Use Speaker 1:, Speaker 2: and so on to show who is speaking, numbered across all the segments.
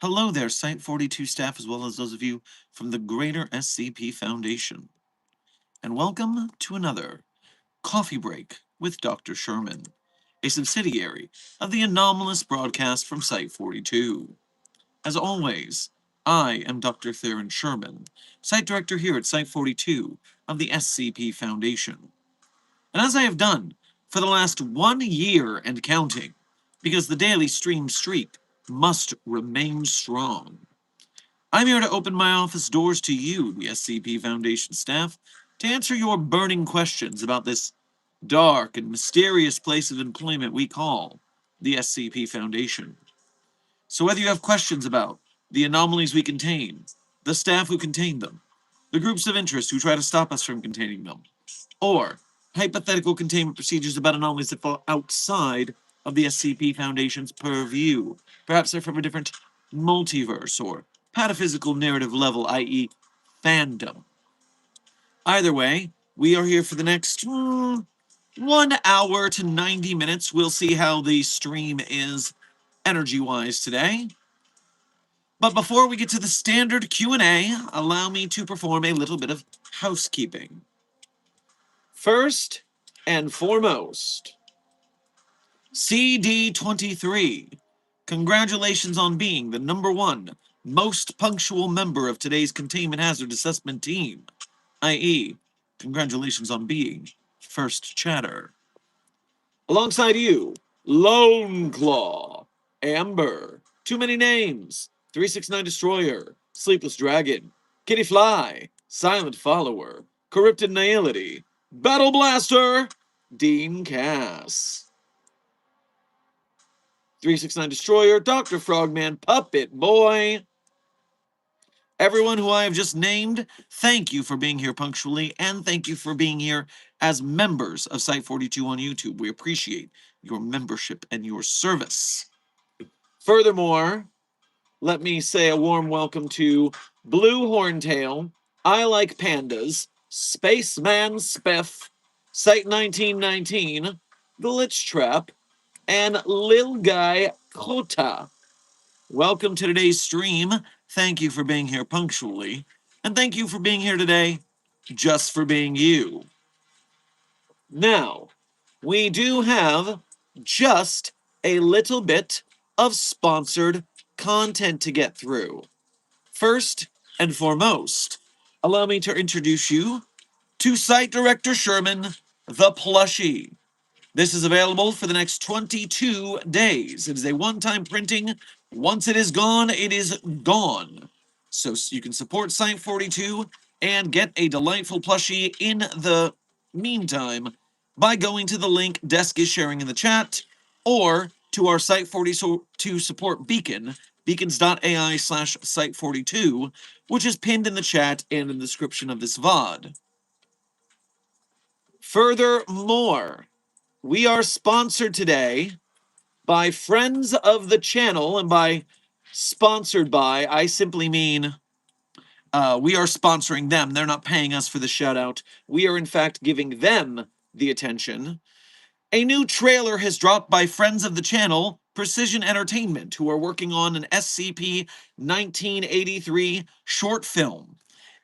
Speaker 1: Hello there, Site 42 staff, as well as those of you from the greater SCP Foundation. And welcome to another Coffee Break with Dr. Sherman, a subsidiary of the anomalous broadcast from Site 42. As always, I am Dr. Theron Sherman, Site Director here at Site 42 of the SCP Foundation. And as I have done for the last 1 year and counting, because the daily stream streak must remain strong, I'm here to open my office doors to you, the SCP Foundation staff, to answer your burning questions about this dark and mysterious place of employment we call the SCP Foundation. So whether you have questions about the anomalies we contain, the staff who contain them, the groups of interest who try to stop us from containing them, or hypothetical containment procedures about anomalies that fall outside of the SCP Foundation's purview, perhaps they're from a different multiverse or pataphysical narrative level, i.e. fandom. Either way, we are here for the next 1 hour to 90 minutes. We'll see how the stream is energy-wise today. But before we get to the standard Q&A, allow me to perform a little bit of housekeeping. First and foremost, CD23, congratulations on being the #1 most punctual member of today's Containment Hazard Assessment team, i.e., congratulations on being first chatter. Alongside you, Lone Claw, Amber, Too Many Names, 369 Destroyer, Sleepless Dragon, Kitty Fly, Silent Follower, Corrupted Nihility, Battle Blaster, Dean Cass, 369 Destroyer, Dr. Frogman, Puppet Boy. Everyone who I have just named, thank you for being here punctually, and thank you for being here as members of Site 42 on YouTube. We appreciate your membership and your service. Furthermore, let me say a warm welcome to Blue Horntail, I Like Pandas, Spaceman Spiff, Site 1919, Glitch Trap, and Lil Guy Kota. Welcome to today's stream. Thank you for being here punctually. And thank you for being here today just for being you. Now, we do have just a little bit of sponsored content to get through. First and foremost, allow me to introduce you to Site Director Sherman, the plushie. This is available for the next 22 days. It is a one-time printing. Once it is gone, it is gone. So you can support Site 42 and get a delightful plushie in the meantime by going to the link Desk is sharing in the chat, or to our Site 42 support beacon, beacons.ai/Site42, which is pinned in the chat and in the description of this VOD. Furthermore, we are sponsored today by friends of the channel, and by sponsored by, I simply mean we are sponsoring them. They're not paying us for the shout out. We are in fact giving them the attention. A new trailer has dropped by friends of the channel, Precision Entertainment, who are working on an SCP 1983 short film.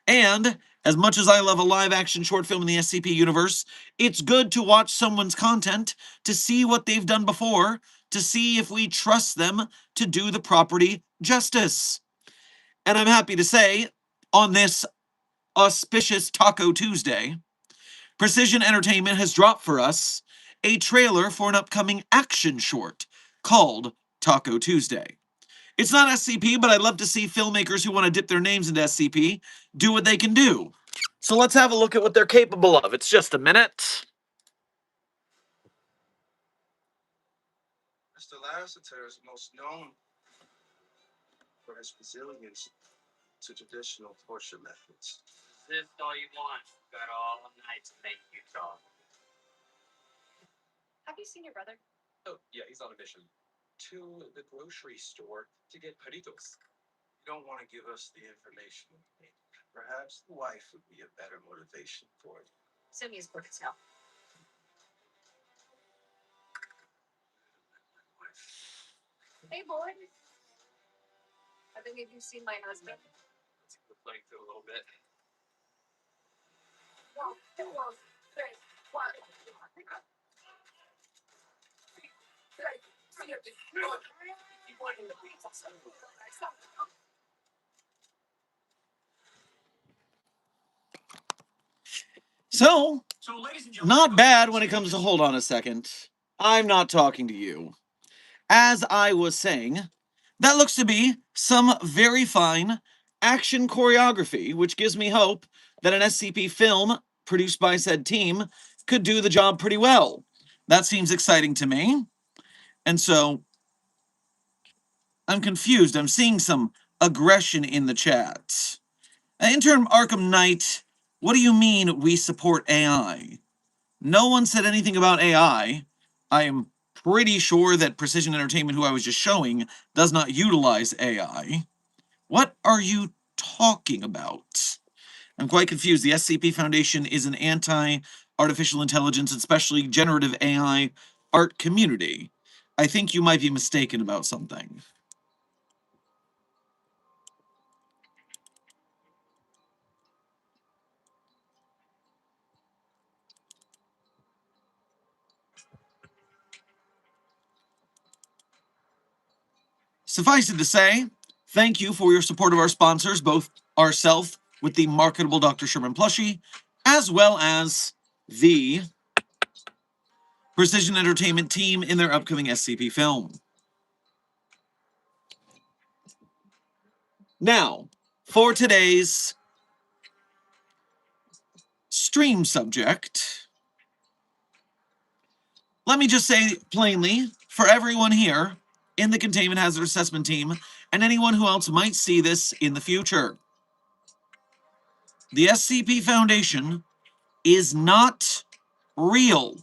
Speaker 1: And as much as I love a live-action short film in the SCP universe, it's good to watch someone's content to see what they've done before, to see if we trust them to do the property justice. And I'm happy to say, on this auspicious Taco Tuesday, Precision Entertainment has dropped for us a trailer for an upcoming action short called Taco Tuesday. It's not SCP, but I'd love to see filmmakers who want to dip their names into SCP do what they can do. So let's have a look at what they're capable of. It's just a minute.
Speaker 2: Mr. Lasseter is most known for his resilience to traditional torture methods.
Speaker 3: Resist all you want. Got all night to make you talk.
Speaker 4: Have you seen your brother?
Speaker 3: Oh, yeah, he's on a mission. To the grocery store to get Peritos.
Speaker 2: You don't want to give us the information. Perhaps the wife would be a better motivation for it.
Speaker 4: Send me his buckets now. Hey, boy. Have any of you seen my husband?
Speaker 3: Let's go flank through a little bit.
Speaker 1: So, not bad when it comes to hold on a second. I'm not talking to you. As I was saying, that looks to be some very fine action choreography, which gives me hope that an SCP film produced by said team could do the job pretty well. That seems exciting to me. And so, I'm confused. I'm seeing some aggression in the chat. Intern Arkham Knight, what do you mean we support AI? No one said anything about AI. I am pretty sure that Precision Entertainment, who I was just showing, does not utilize AI. What are you talking about? I'm quite confused. The SCP Foundation is an anti-artificial intelligence, especially generative AI art community. I think you might be mistaken about something. Suffice it to say, thank you for your support of our sponsors, both ourself with the marketable Dr. Sherman plushie, as well as the Precision Entertainment team in their upcoming SCP film. Now, for today's stream subject, let me just say plainly, for everyone here in the Containment Hazard Assessment team, and anyone who else might see this in the future, the SCP Foundation is not real.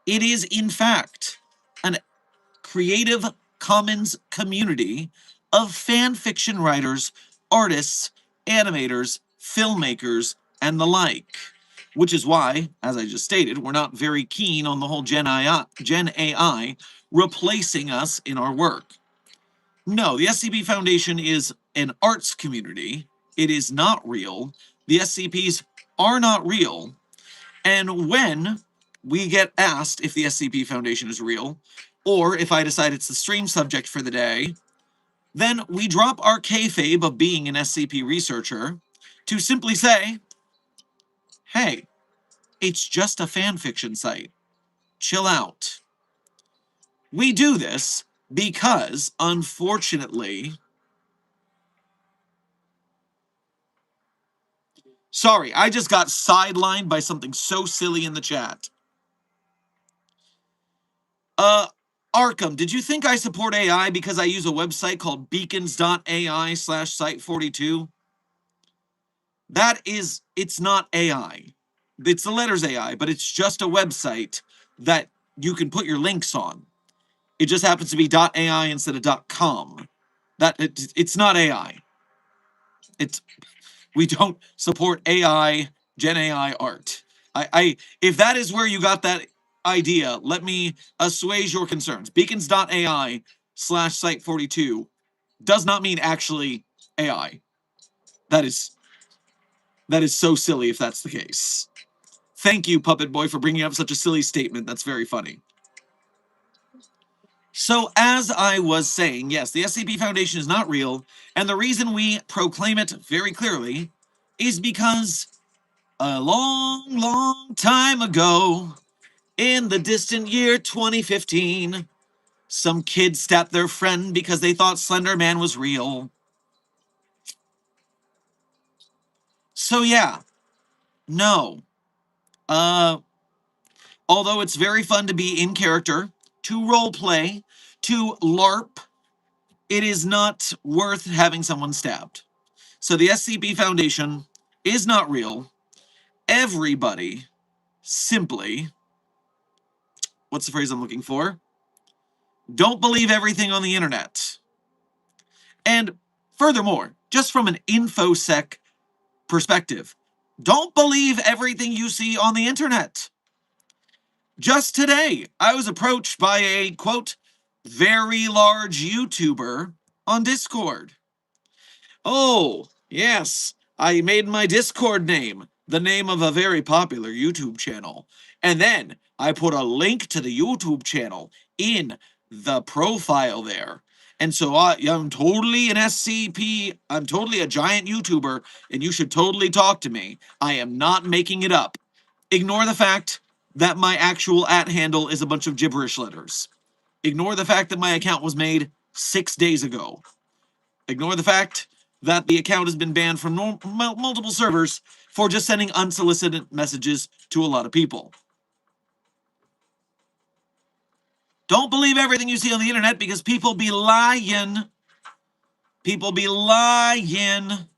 Speaker 1: It is, in fact, an Creative Commons community of fan fiction writers, artists, animators, filmmakers, and the like. Which is why, as I just stated, we're not very keen on the whole Gen AI replacing us in our work. No, the SCP Foundation is an arts community. It is not real. The SCPs are not real. And when we get asked if the SCP Foundation is real, or if I decide it's the stream subject for the day, then we drop our kayfabe of being an SCP researcher to simply say, hey, it's just a fanfiction site. Chill out. We do this because, unfortunately... Sorry, I just got sidelined by something so silly in the chat. Arkham, did you think I support AI because I use a website called beacons.ai/site42? It's not AI. It's the letters AI, but it's just a website that you can put your links on. It just happens to be .ai instead of .com. It's not AI. We don't support AI, Gen AI art. If that is where you got that idea, let me assuage your concerns. Beacons.ai/site42 does not mean actually AI. That is so silly if that's the case. Thank you, Puppet Boy, for bringing up such a silly statement. That's very funny. So, as I was saying, yes, the SCP Foundation is not real, and the reason we proclaim it very clearly is because a long, long time ago, in the distant year 2015, some kid stabbed their friend because they thought Slender Man was real. So yeah, no. Although it's very fun to be in character, to role play, to LARP, it is not worth having someone stabbed. So the SCP Foundation is not real. Everybody simply, what's the phrase I'm looking for? Don't believe everything on the internet. And furthermore, just from an InfoSec perspective, don't believe everything you see on the internet. Just today, I was approached by a, quote, very large YouTuber on Discord. Oh, yes, I made my Discord name the name of a very popular YouTube channel. And then I put a link to the YouTube channel in the profile there. And so I'm totally an SCP, I'm totally a giant YouTuber, and you should totally talk to me. I am not making it up. Ignore the fact that my actual @handle is a bunch of gibberish letters. Ignore the fact that my account was made 6 days ago. Ignore the fact that the account has been banned from multiple servers for just sending unsolicited messages to a lot of people. Don't believe everything you see on the internet because people be lying. People be lying.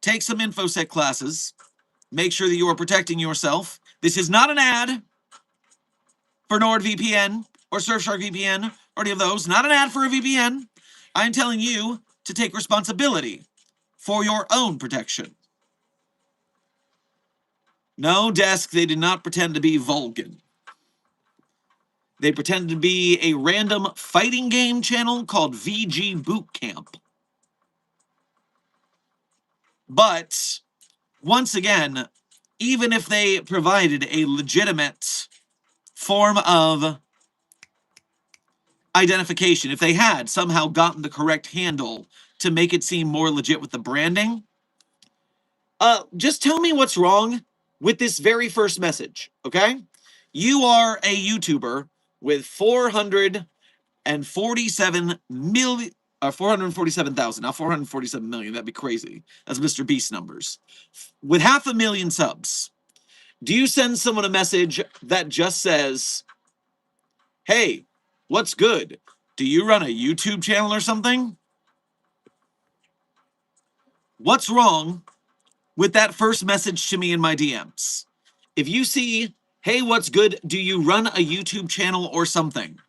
Speaker 1: Take some InfoSec classes. Make sure that you are protecting yourself. This is not an ad for NordVPN or Surfshark VPN or any of those. Not an ad for a VPN. I'm telling you to take responsibility for your own protection. No, Desk, they did not pretend to be Vulcan. They pretended to be a random fighting game channel called VG Boot Camp. But, once again, even if they provided a legitimate form of identification, if they had somehow gotten the correct handle to make it seem more legit with the branding, just tell me what's wrong with this very first message, okay? You are a YouTuber with 447 million, 447,000, not 447 million. That'd be crazy. That's Mr. Beast numbers. With 500,000 subs, do you send someone a message that just says, "Hey, what's good? Do you run a YouTube channel or something?" What's wrong with that first message to me in my DMs? If you see, "Hey, what's good? Do you run a YouTube channel or something?"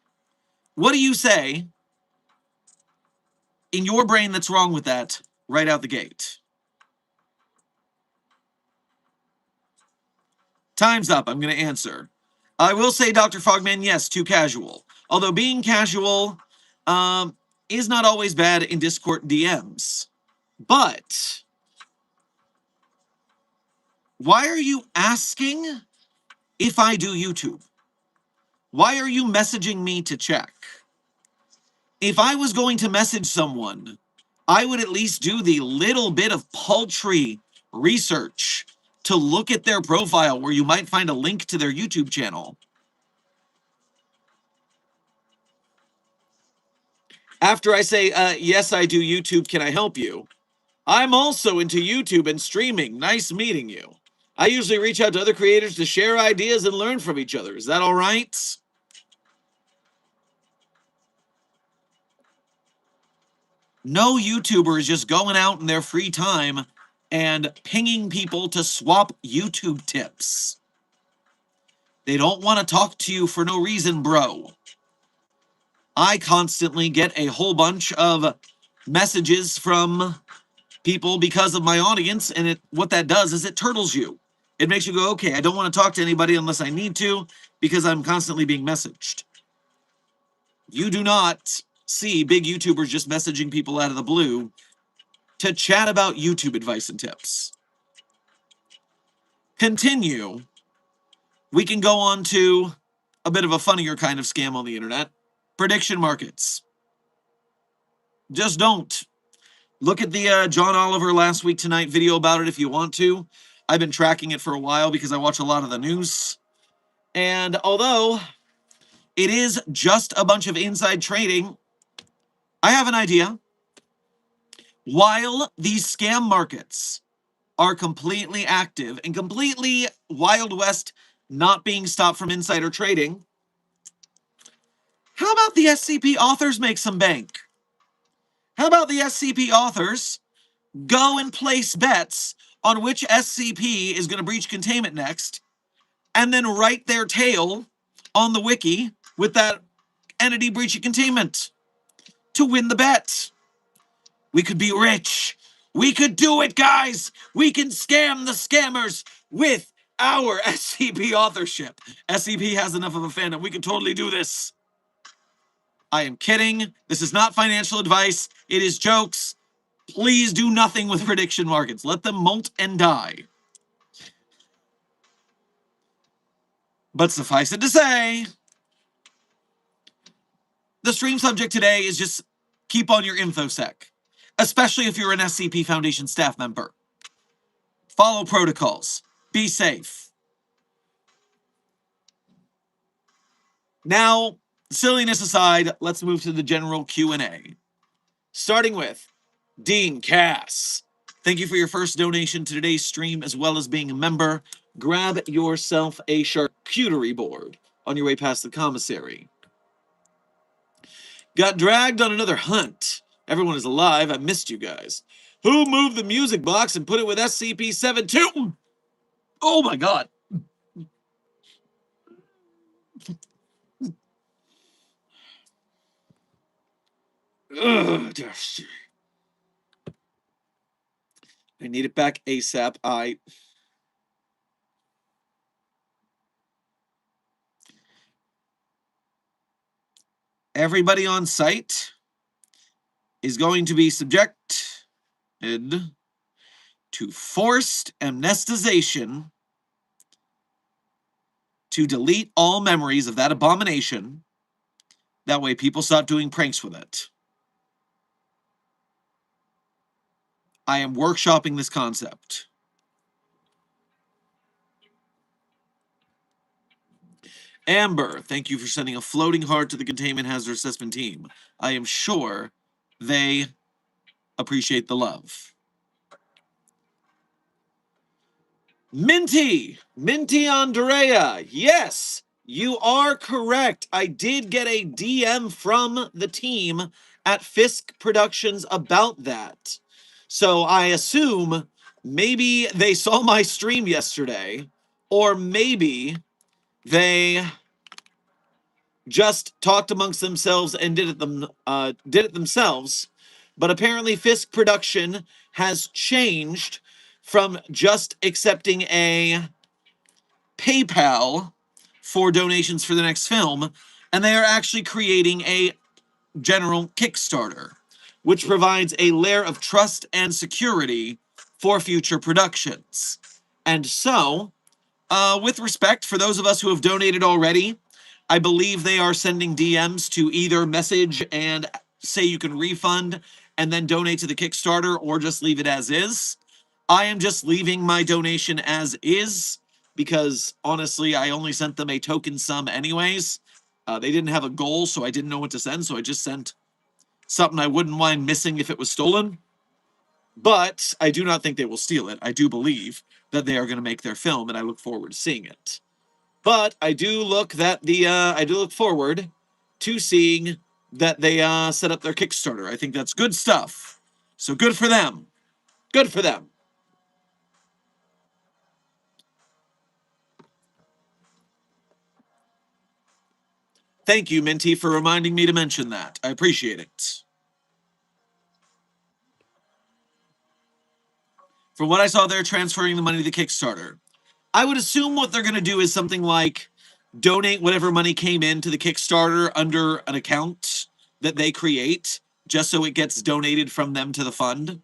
Speaker 1: What do you say in your brain that's wrong with that right out the gate? Time's up. I'm going to answer. I will say, Dr. Frogman, yes, too casual. Although being casual is not always bad in Discord DMs. But why are you asking if I do YouTube? Why are you messaging me to check? If I was going to message someone, I would at least do the little bit of paltry research to look at their profile where you might find a link to their YouTube channel. After I say, yes, I do YouTube, can I help you? I'm also into YouTube and streaming. Nice meeting you. I usually reach out to other creators to share ideas and learn from each other. Is that all right? No YouTuber is just going out in their free time and pinging people to swap YouTube tips. They don't want to talk to you for no reason, bro. I constantly get a whole bunch of messages from people because of my audience, and what that does is it turtles you. It makes you go, okay, I don't want to talk to anybody unless I need to because I'm constantly being messaged. You do not see big YouTubers just messaging people out of the blue to chat about YouTube advice and tips. Continue. We can go on to a bit of a funnier kind of scam on the internet. Prediction markets. Just don't. Look at the John Oliver Last Week Tonight video about it if you want to. I've been tracking it for a while because I watch a lot of the news. And although it is just a bunch of inside trading, I have an idea. While these scam markets are completely active and completely Wild West, not being stopped from insider trading, how about the SCP authors make some bank? How about the SCP authors go and place bets on which SCP is going to breach containment next, and then write their tale on the wiki with that entity breaching containment to win the bet? We could be rich. We could do it, guys. We can scam the scammers with our SCP authorship. SCP has enough of a fandom. We can totally do this. I am kidding. This is not financial advice. It is jokes. Please do nothing with prediction markets. Let them molt and die. But suffice it to say, the stream subject today is just keep on your infosec, especially if you're an SCP Foundation staff member. Follow protocols. Be safe. Now, silliness aside, let's move to the general Q&A. Starting with Dean Cass. Thank you for your first donation to today's stream, as well as being a member. Grab yourself a charcuterie board on your way past the commissary. Got dragged on another hunt. Everyone is alive. I missed you guys. Who moved the music box and put it with SCP-72? Oh my god. Ugh, I need it back ASAP. Everybody on site is going to be subjected to forced amnestization to delete all memories of that abomination. That way people stop doing pranks with it. I am workshopping this concept. Amber, thank you for sending a floating heart to the containment hazard assessment team. I am sure they appreciate the love. Minty Andrea, yes, you are correct. I did get a DM from the team at Fisk Productions about that. So I assume maybe they saw my stream yesterday, or maybe they just talked amongst themselves and did it themselves. But apparently Fisk Production has changed from just accepting a PayPal for donations for the next film, and they are actually creating a general Kickstarter, which provides a layer of trust and security for future productions. And so, with respect, for those of us who have donated already, I believe they are sending DMs to either message and say you can refund and then donate to the Kickstarter, or just leave it as is. I am just leaving my donation as is because, honestly, I only sent them a token sum anyways. They didn't have a goal, so I didn't know what to send, so I just sent something I wouldn't mind missing if it was stolen. But I do not think they will steal it. I do believe that they are going to make their film, and I look forward to seeing it. But I do look forward to seeing that they set up their Kickstarter. I think that's good stuff. So good for them. Good for them. Thank you, Minty, for reminding me to mention that. I appreciate it. From what I saw, they're transferring the money to the Kickstarter. I would assume what they're going to do is something like donate whatever money came into the Kickstarter under an account that they create, just so it gets donated from them to the fund.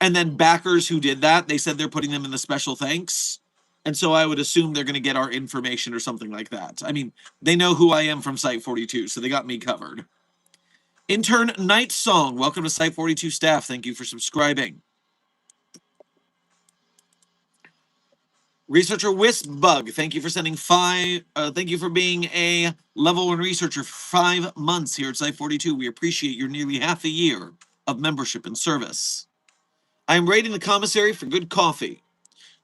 Speaker 1: And then backers who did that, they said they're putting them in the special thanks. And so I would assume they're going to get our information or something like that. I mean, they know who I am from Site 42, so they got me covered. Intern Night Song, welcome to Site 42 staff. Thank you for subscribing. Researcher Wispbug, thank you for sending thank you for being a level 1 researcher for 5 months here at Site 42. We appreciate your nearly half a year of membership and service. I'm rating the commissary for good coffee.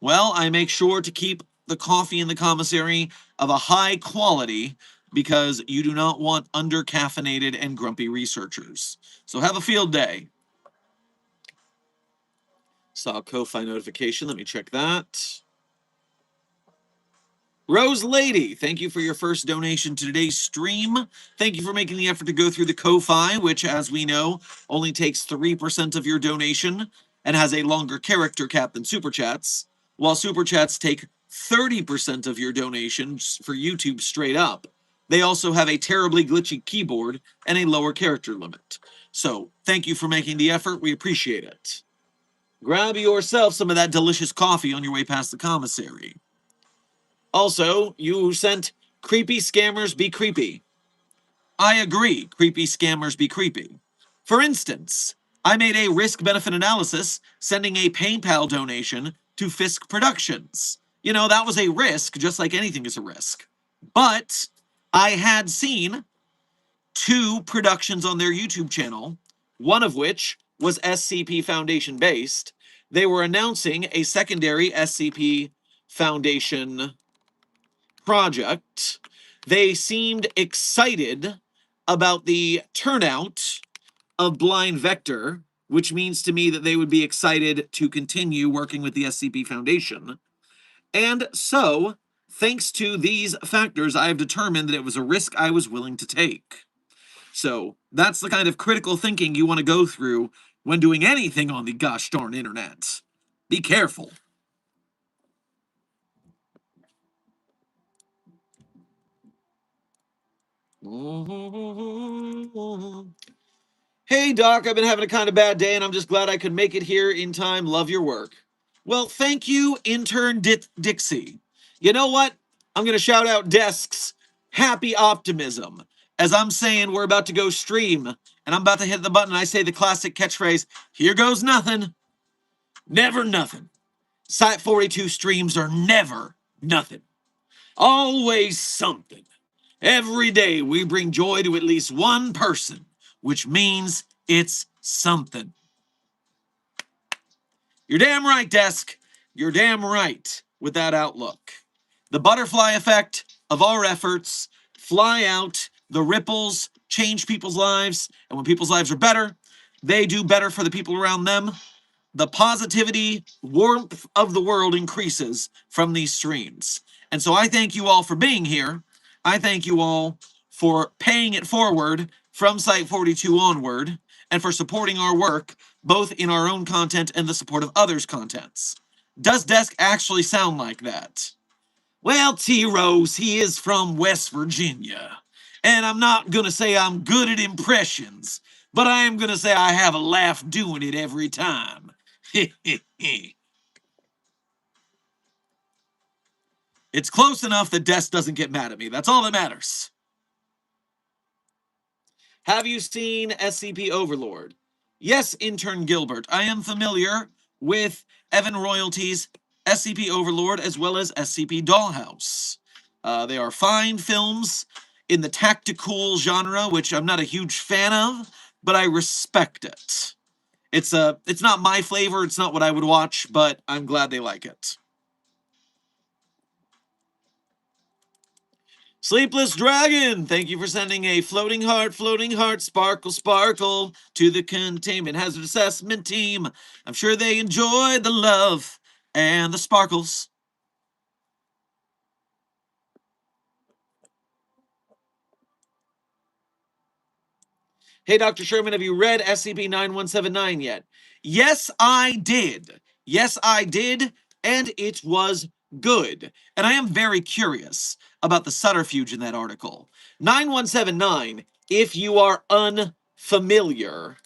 Speaker 1: Well, I make sure to keep the coffee in the commissary of a high quality because you do not want under-caffeinated and grumpy researchers. So have a field day. Saw a Ko-Fi notification. Let me check that. Rose Lady, thank you for your first donation to today's stream. Thank you for making the effort to go through the Ko-Fi, which, as we know, only takes 3% of your donation and has a longer character cap than Super Chats, while Super Chats take 30% of your donations for YouTube straight up. They also have a terribly glitchy keyboard and a lower character limit. So, thank you for making the effort. We appreciate it. Grab yourself some of that delicious coffee on your way past the commissary. Also, you sent creepy scammers be creepy. I agree, creepy scammers be creepy. For instance, I made a risk-benefit analysis sending a PayPal donation to Fisk Productions. You know, that was a risk, just like anything is a risk. But I had seen 2 productions on their YouTube channel, one of which was SCP Foundation based. They were announcing a secondary SCP Foundation project. They seemed excited about the turnout of Blind Vector, which means to me that they would be excited to continue working with the SCP Foundation. And so, thanks to these factors, I have determined that it was a risk I was willing to take. So, that's the kind of critical thinking you want to go through when doing anything on the gosh darn internet. Be careful. Hey, Doc, I've been having a kind of bad day, and I'm just glad I could make it here in time. Love your work. Well, thank you, intern Dixie. You know what? I'm going to shout out Desk's happy optimism. As I'm saying, we're about to go stream, and I'm about to hit the button, and I say the classic catchphrase, here goes nothing. Never nothing. Site 42 streams are never nothing. Always something. Every day we bring joy to at least one person, which means it's something. You're damn right, Desk. You're damn right with that outlook. The butterfly effect of our efforts fly out, the ripples change people's lives, and when people's lives are better, they do better for the people around them. The positivity, warmth of the world increases from these streams. And so I thank you all for being here. I thank you all for paying it forward from Site 42 onward and for supporting our work, both in our own content and the support of others' contents. Does Desk actually sound like that? Well, T-Rose, he is from West Virginia. And I'm not going to say I'm good at impressions, but I am going to say I have a laugh doing it every time. It's close enough that Des doesn't get mad at me. That's all that matters. Have you seen SCP Overlord? Yes, intern Gilbert. I am familiar with Evan Royalty's SCP Overlord as well as SCP Dollhouse. They are fine films in the tactical genre, which I'm not a huge fan of, but I respect it. It's not my flavor, it's not what I would watch, but I'm glad they like it. Sleepless Dragon, thank you for sending a floating heart, sparkle, sparkle to the Containment Hazard Assessment team. I'm sure they enjoyed the love and the sparkles. Hey, Dr. Sherman, have you read SCP-9179 yet? Yes, I did. Yes, I did, and it was good. And I am very curious about the subterfuge in that article. 9179, if you are unfamiliar,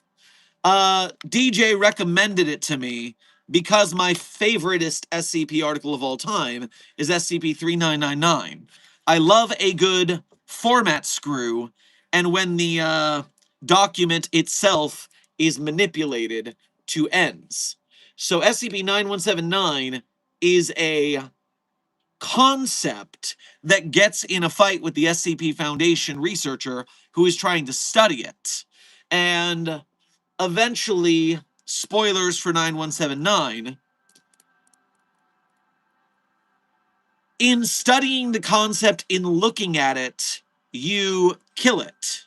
Speaker 1: DJ recommended it to me because my favoriteest SCP article of all time is SCP-3999. I love a good format screw, and when the document itself is manipulated to ends. So SCP-9179 is a concept that gets in a fight with the SCP Foundation researcher who is trying to study it. And eventually, spoilers for 9179, in studying the concept, in looking at it, you kill it,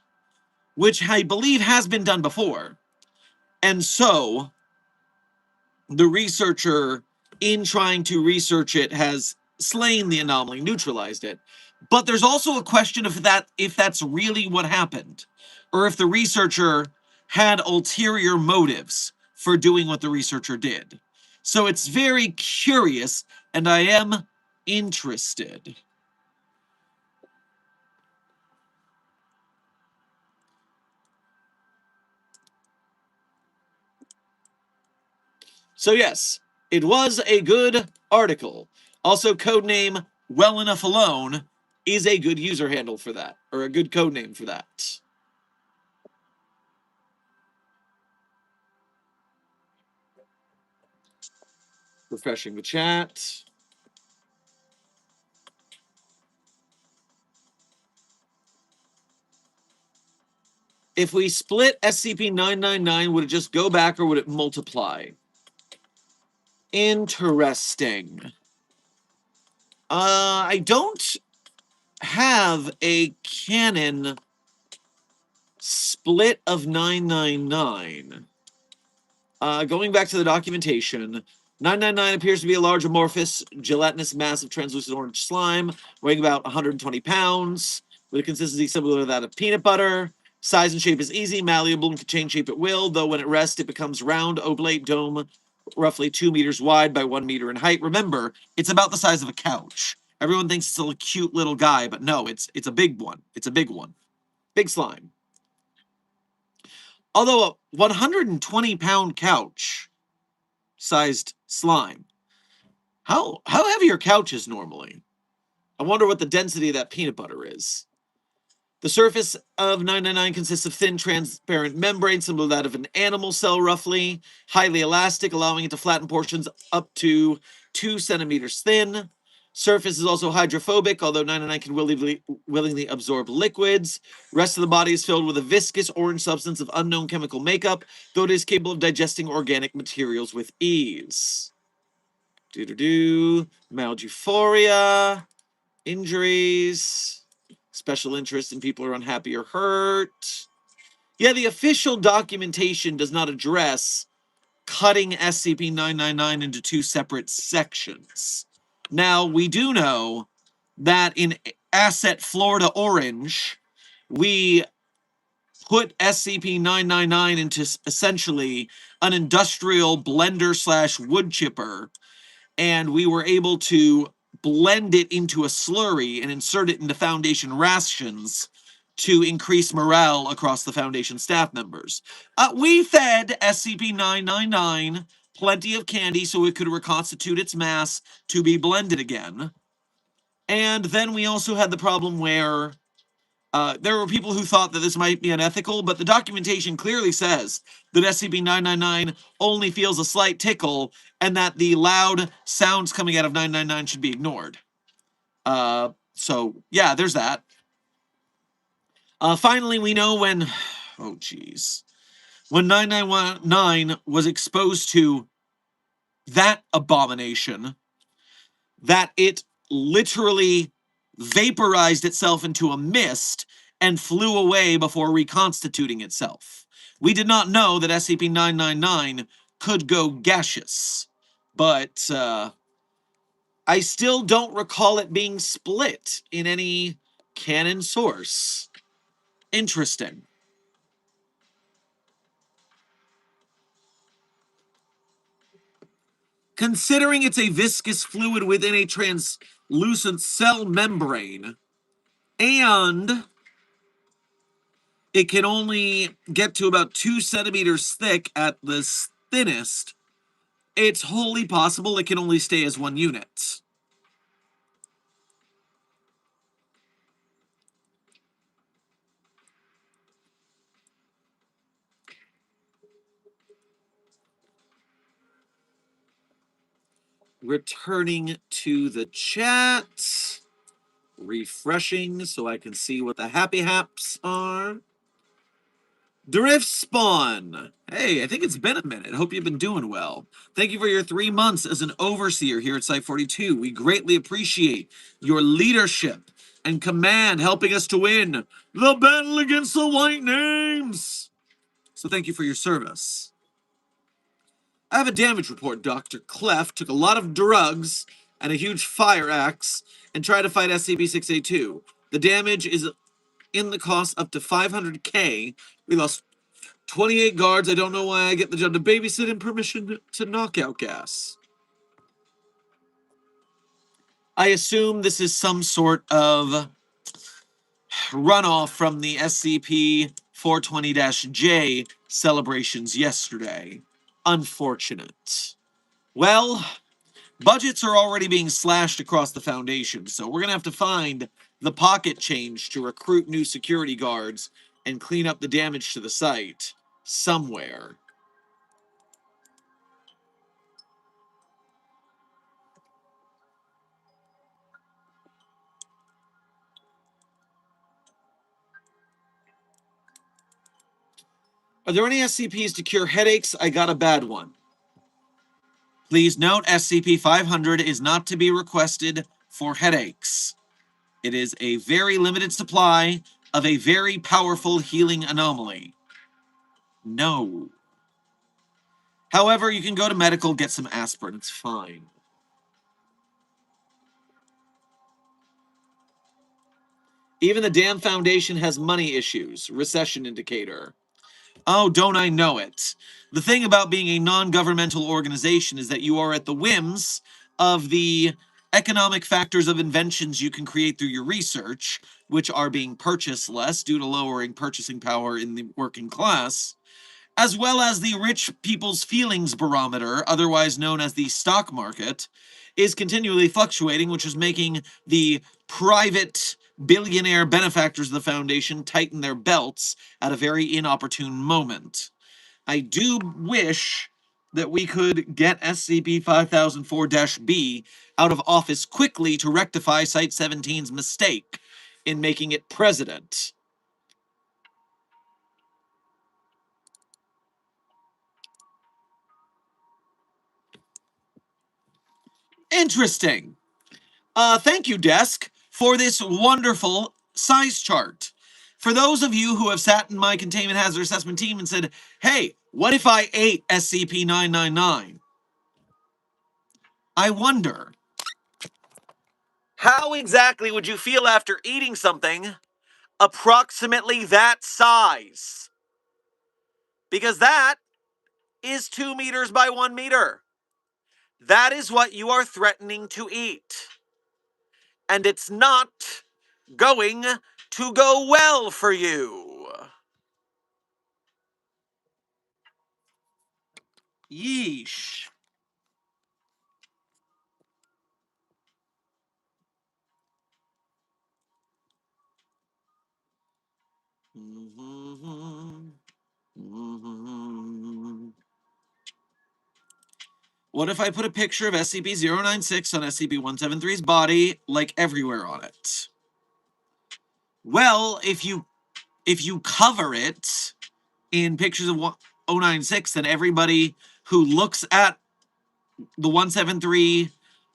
Speaker 1: which I believe has been done before. And so, the researcher, in trying to research it, has slain the anomaly, neutralized it. But there's also a question of if that's really what happened, or if the researcher had ulterior motives for doing what the researcher did. So it's very curious, and I am interested. So yes, it was a good article. Also, codename Well Enough Alone is a good user handle for that, or a good codename for that. Refreshing the chat. If we split SCP-999, would it just go back or would it multiply? Interesting. I don't have a canon split of 999. Going back to the documentation, 999 appears to be a large amorphous, gelatinous mass of translucent orange slime, weighing about 120 pounds, with a consistency similar to that of peanut butter. Size and shape is easy, malleable, and can change shape at will, though when at rest it becomes round, oblate dome, roughly 2 meters wide by 1 meter in height. Remember, it's about the size of a couch. Everyone thinks it's a cute little guy, but no, it's a big one. It's a big one. Big slime. Although a 120-pound couch sized slime. How heavy are couches normally? I wonder what the density of that peanut butter is. The surface of 999 consists of thin, transparent membrane, similar to that of an animal cell, roughly. Highly elastic, allowing it to flatten portions up to 2 centimeters thin. Surface is also hydrophobic, although 999 can willingly absorb liquids. Rest of the body is filled with a viscous orange substance of unknown chemical makeup, though it is capable of digesting organic materials with ease. Mild euphoria, injuries, special interest in people who are unhappy or hurt. Yeah, the official documentation does not address cutting SCP-999 into 2 separate sections. Now, we do know that in Asset Florida Orange, we put SCP-999 into essentially an industrial blender slash wood chipper, and we were able to blend it into a slurry and insert it into Foundation rations to increase morale across the Foundation staff members. We fed SCP-999 plenty of candy so it could reconstitute its mass to be blended again. And then we also had the problem where there were people who thought that this might be unethical, but the documentation clearly says that SCP-999 only feels a slight tickle and that the loud sounds coming out of 999 should be ignored. So, yeah, there's that. Finally, we know when... Oh, geez. When 999 was exposed to that abomination, that it literally vaporized itself into a mist and flew away before reconstituting itself. We did not know that SCP-999 could go gaseous, but I still don't recall it being split in any canon source. Interesting. Considering it's a viscous fluid within a translucent cell membrane, and it can only get to about 2 centimeters thick at the thinnest, it's wholly possible it can only stay as one unit. returning to the chat, refreshing so I can see what the happy haps are. Drift Spawn. Hey, I think it's been a minute. Hope you've been doing well. Thank you for your 3 months as an overseer here at Site 42. We greatly appreciate your leadership and command helping us to win the battle against the White Names. So thank you for your service. I have a damage report. Dr. Clef took a lot of drugs and a huge fire axe and tried to fight SCP-682. The damage is in the cost up to 500k. We lost 28 guards. I don't know why I get the job to babysit and permission to knockout gas. I assume this is some sort of runoff from the SCP 420-J celebrations yesterday. Unfortunate. Well, budgets are already being slashed across the Foundation, so we're going to have to find the pocket change to recruit new security guards and clean up the damage to the site somewhere. Are there any SCPs to cure headaches? I got a bad one. Please note, SCP-500 is not to be requested for headaches. It is a very limited supply of a very powerful healing anomaly. No. However, you can go to medical, get some aspirin. It's fine. Even the damn Foundation has money issues. Recession indicator. Oh, don't I know it? The thing about being a non-governmental organization is that you are at the whims of the economic factors of inventions you can create through your research, which are being purchased less due to lowering purchasing power in the working class, as well as the rich people's feelings barometer, otherwise known as the stock market, is continually fluctuating, which is making the private billionaire benefactors of the Foundation tighten their belts at a very inopportune moment. I do wish that we could get SCP-5004-B out of office quickly to rectify Site 17's mistake in making it president. Interesting. Thank you, Desk, for this wonderful size chart. For those of you who have sat in my containment hazard assessment team and said, hey, what if I ate SCP-999? I wonder, how exactly would you feel after eating something approximately that size? Because that is 2 meters by 1 meter. That is what you are threatening to eat. And it's not going to go well for you. Yeesh. What if I put a picture of SCP-096 on SCP-173's body, like everywhere on it? Well, if you cover it in pictures of 096, then everybody who looks at the 173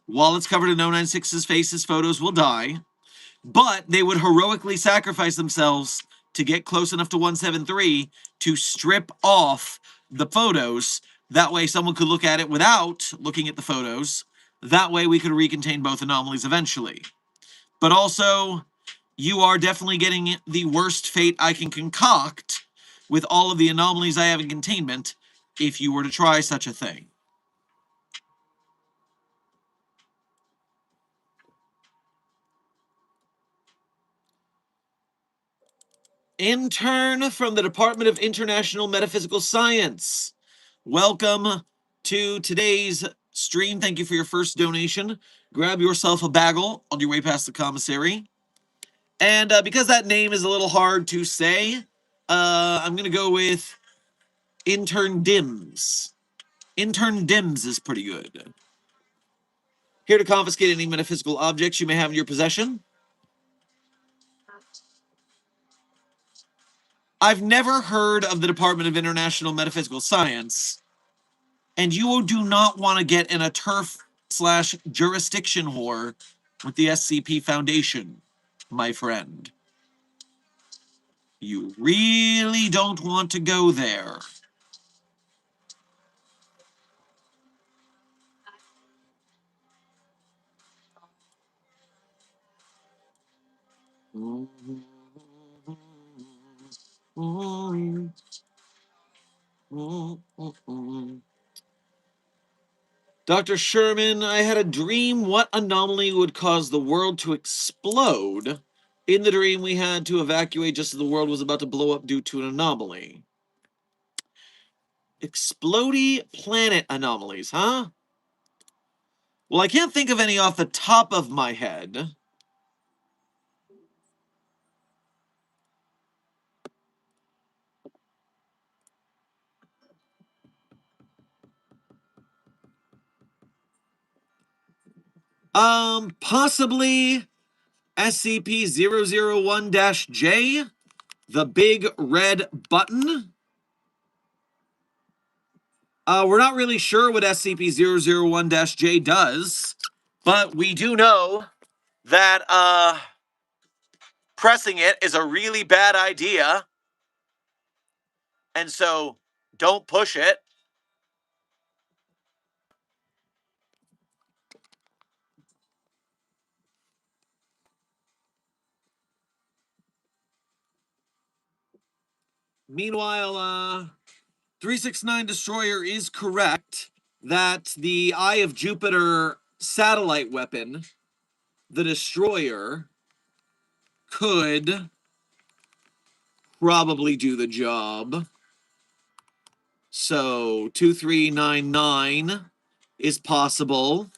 Speaker 1: while it's covered in 096's face's photos will die, but they would heroically sacrifice themselves to get close enough to 173 to strip off the photos. That way someone could look at it without looking at the photos. That way we could recontain both anomalies eventually. But also, you are definitely getting the worst fate I can concoct with all of the anomalies I have in containment if you were to try such a thing. Intern from the Department of International Metaphysical Science. Welcome to today's stream. Thank you for your first donation. Grab yourself a bagel on your way past the commissary. And because that name is a little hard to say, I'm going to go with Intern Dims. Intern Dims is pretty good. Here to confiscate any metaphysical objects you may have in your possession. I've never heard of the Department of International Metaphysical Science, and you do not want to get in a turf/jurisdiction war with the SCP Foundation, my friend. You really don't want to go there. Dr. Sherman, I had a dream. What anomaly would cause the world to explode? In the dream, we had to evacuate just as the world was about to blow up due to an anomaly. Explodey planet anomalies, huh? Well, I can't think of any off the top of my head. Possibly SCP-001-J, the big red button. We're not really sure what SCP-001-J does, but we do know that, pressing it is a really bad idea, and so don't push it. Meanwhile, 369 Destroyer is correct that the Eye of Jupiter satellite weapon, the Destroyer, could probably do the job. So 2399 is possible.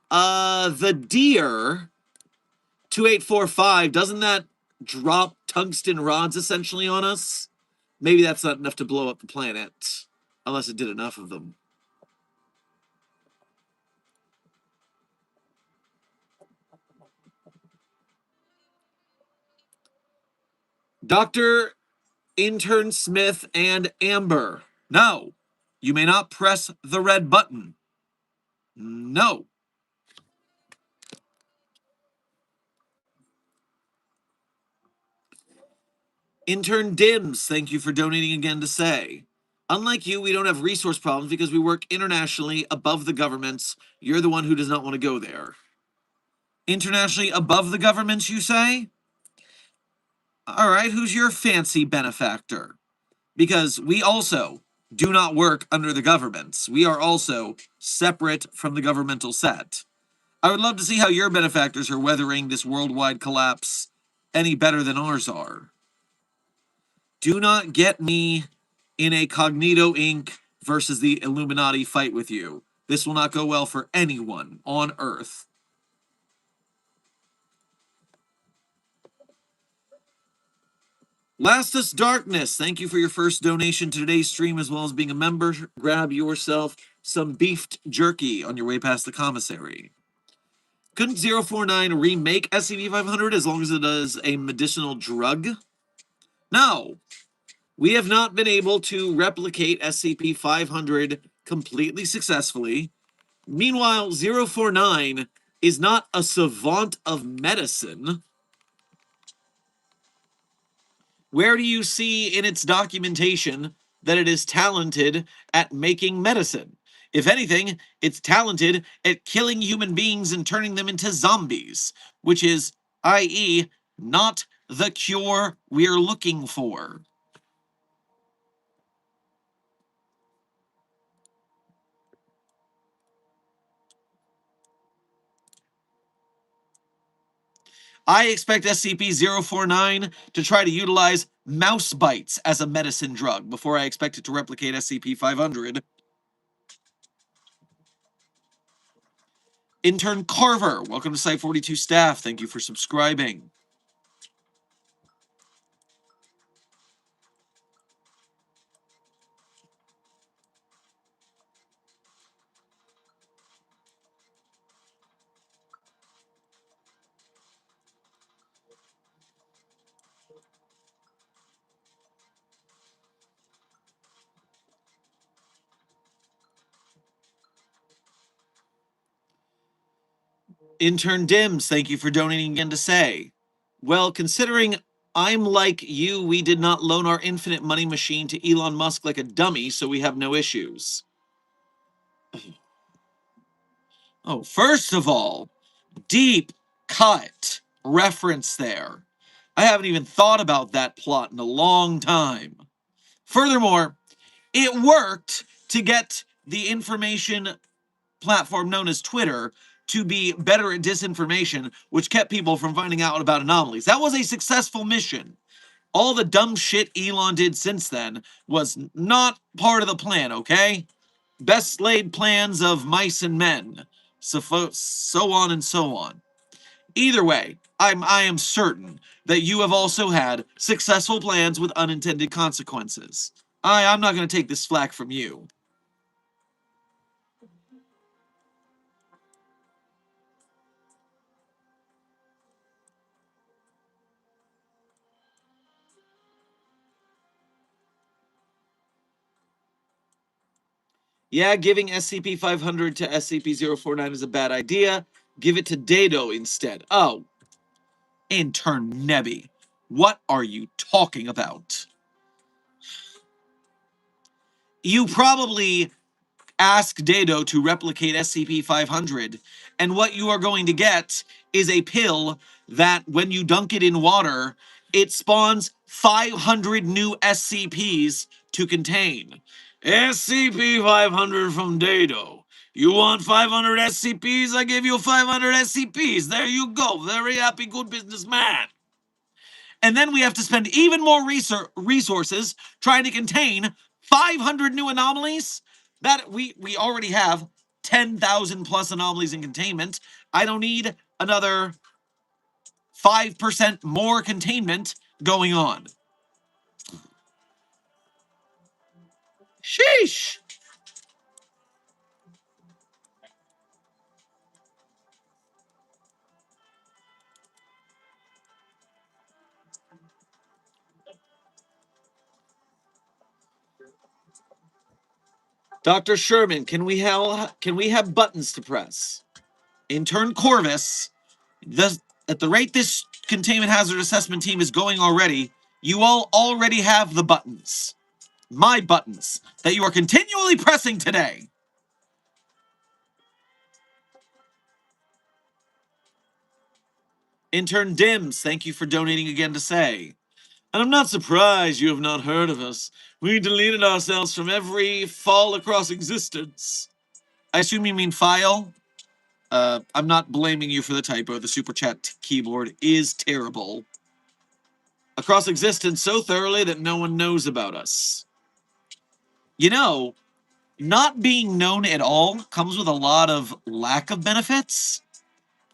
Speaker 1: The Deer 2845, doesn't that drop tungsten rods essentially on us? Maybe that's not enough to blow up the planet, unless it did enough of them. Dr. Intern Smith and Amber, no, you may not press the red button. No. Intern Dims, thank you for donating again to say. Unlike you, we don't have resource problems because we work internationally above the governments. You're the one who does not want to go there. Internationally above the governments, you say? All right, who's your fancy benefactor? Because we also do not work under the governments. We are also separate from the governmental set. I would love to see how your benefactors are weathering this worldwide collapse any better than ours are. Do not get me in a Cognito Inc. versus the Illuminati fight with you. This will not go well for anyone on Earth. Lastus Darkness, thank you for your first donation to today's stream as well as being a member. Grab yourself some beefed jerky on your way past the commissary. Couldn't 049 remake SCP-500 as long as it is a medicinal drug? No. We have not been able to replicate SCP-500 completely successfully. Meanwhile, 049 is not a savant of medicine. Where do you see in its documentation that it is talented at making medicine? If anything, it's talented at killing human beings and turning them into zombies, which is, i.e., not the cure we're looking for. I expect SCP-049 to try to utilize mouse bites as a medicine drug before I expect it to replicate SCP-500. Intern Carver, welcome to Site 42 staff. Thank you for subscribing. Intern Dims, thank you for donating again to say. Well, considering I'm like you, we did not loan our infinite money machine to Elon Musk like a dummy, so we have no issues. Oh, first of all, deep cut reference there. I haven't even thought about that plot in a long time. Furthermore, it worked to get the information platform known as Twitter to be better at disinformation, which kept people from finding out about anomalies. That was a successful mission. All the dumb shit Elon did since then was not part of the plan, okay? Best laid plans of mice and men. So on and so on. Either way, I am certain that you have also had successful plans with unintended consequences. I'm not going to take this flack from you. Yeah, giving SCP-500 to SCP-049 is a bad idea. Give it to Dado instead. Oh, intern Nebby, what are you talking about? You probably ask Dado to replicate SCP-500, and what you are going to get is a pill that, when you dunk it in water, it spawns 500 new SCPs to contain. SCP-500 from Dado. You want 500 SCPs? I give you 500 SCPs. There you go. Very happy, good businessman. And then we have to spend even more resources trying to contain 500 new anomalies. That we already have 10,000 plus anomalies in containment. I don't need another 5% more containment going on. Sheesh. Dr. Sherman, can we have buttons to press? Intern Corvus, at the rate this containment hazard assessment team is going already, you all already have the buttons. My buttons that you are continually pressing today. Intern Dims, thank you for donating again to say. And I'm not surprised you have not heard of us. We deleted ourselves from every fall across existence. I assume you mean file? I'm not blaming you for the typo. The super chat keyboard is terrible. Across existence so thoroughly that no one knows about us. You know, not being known at all comes with a lot of lack of benefits.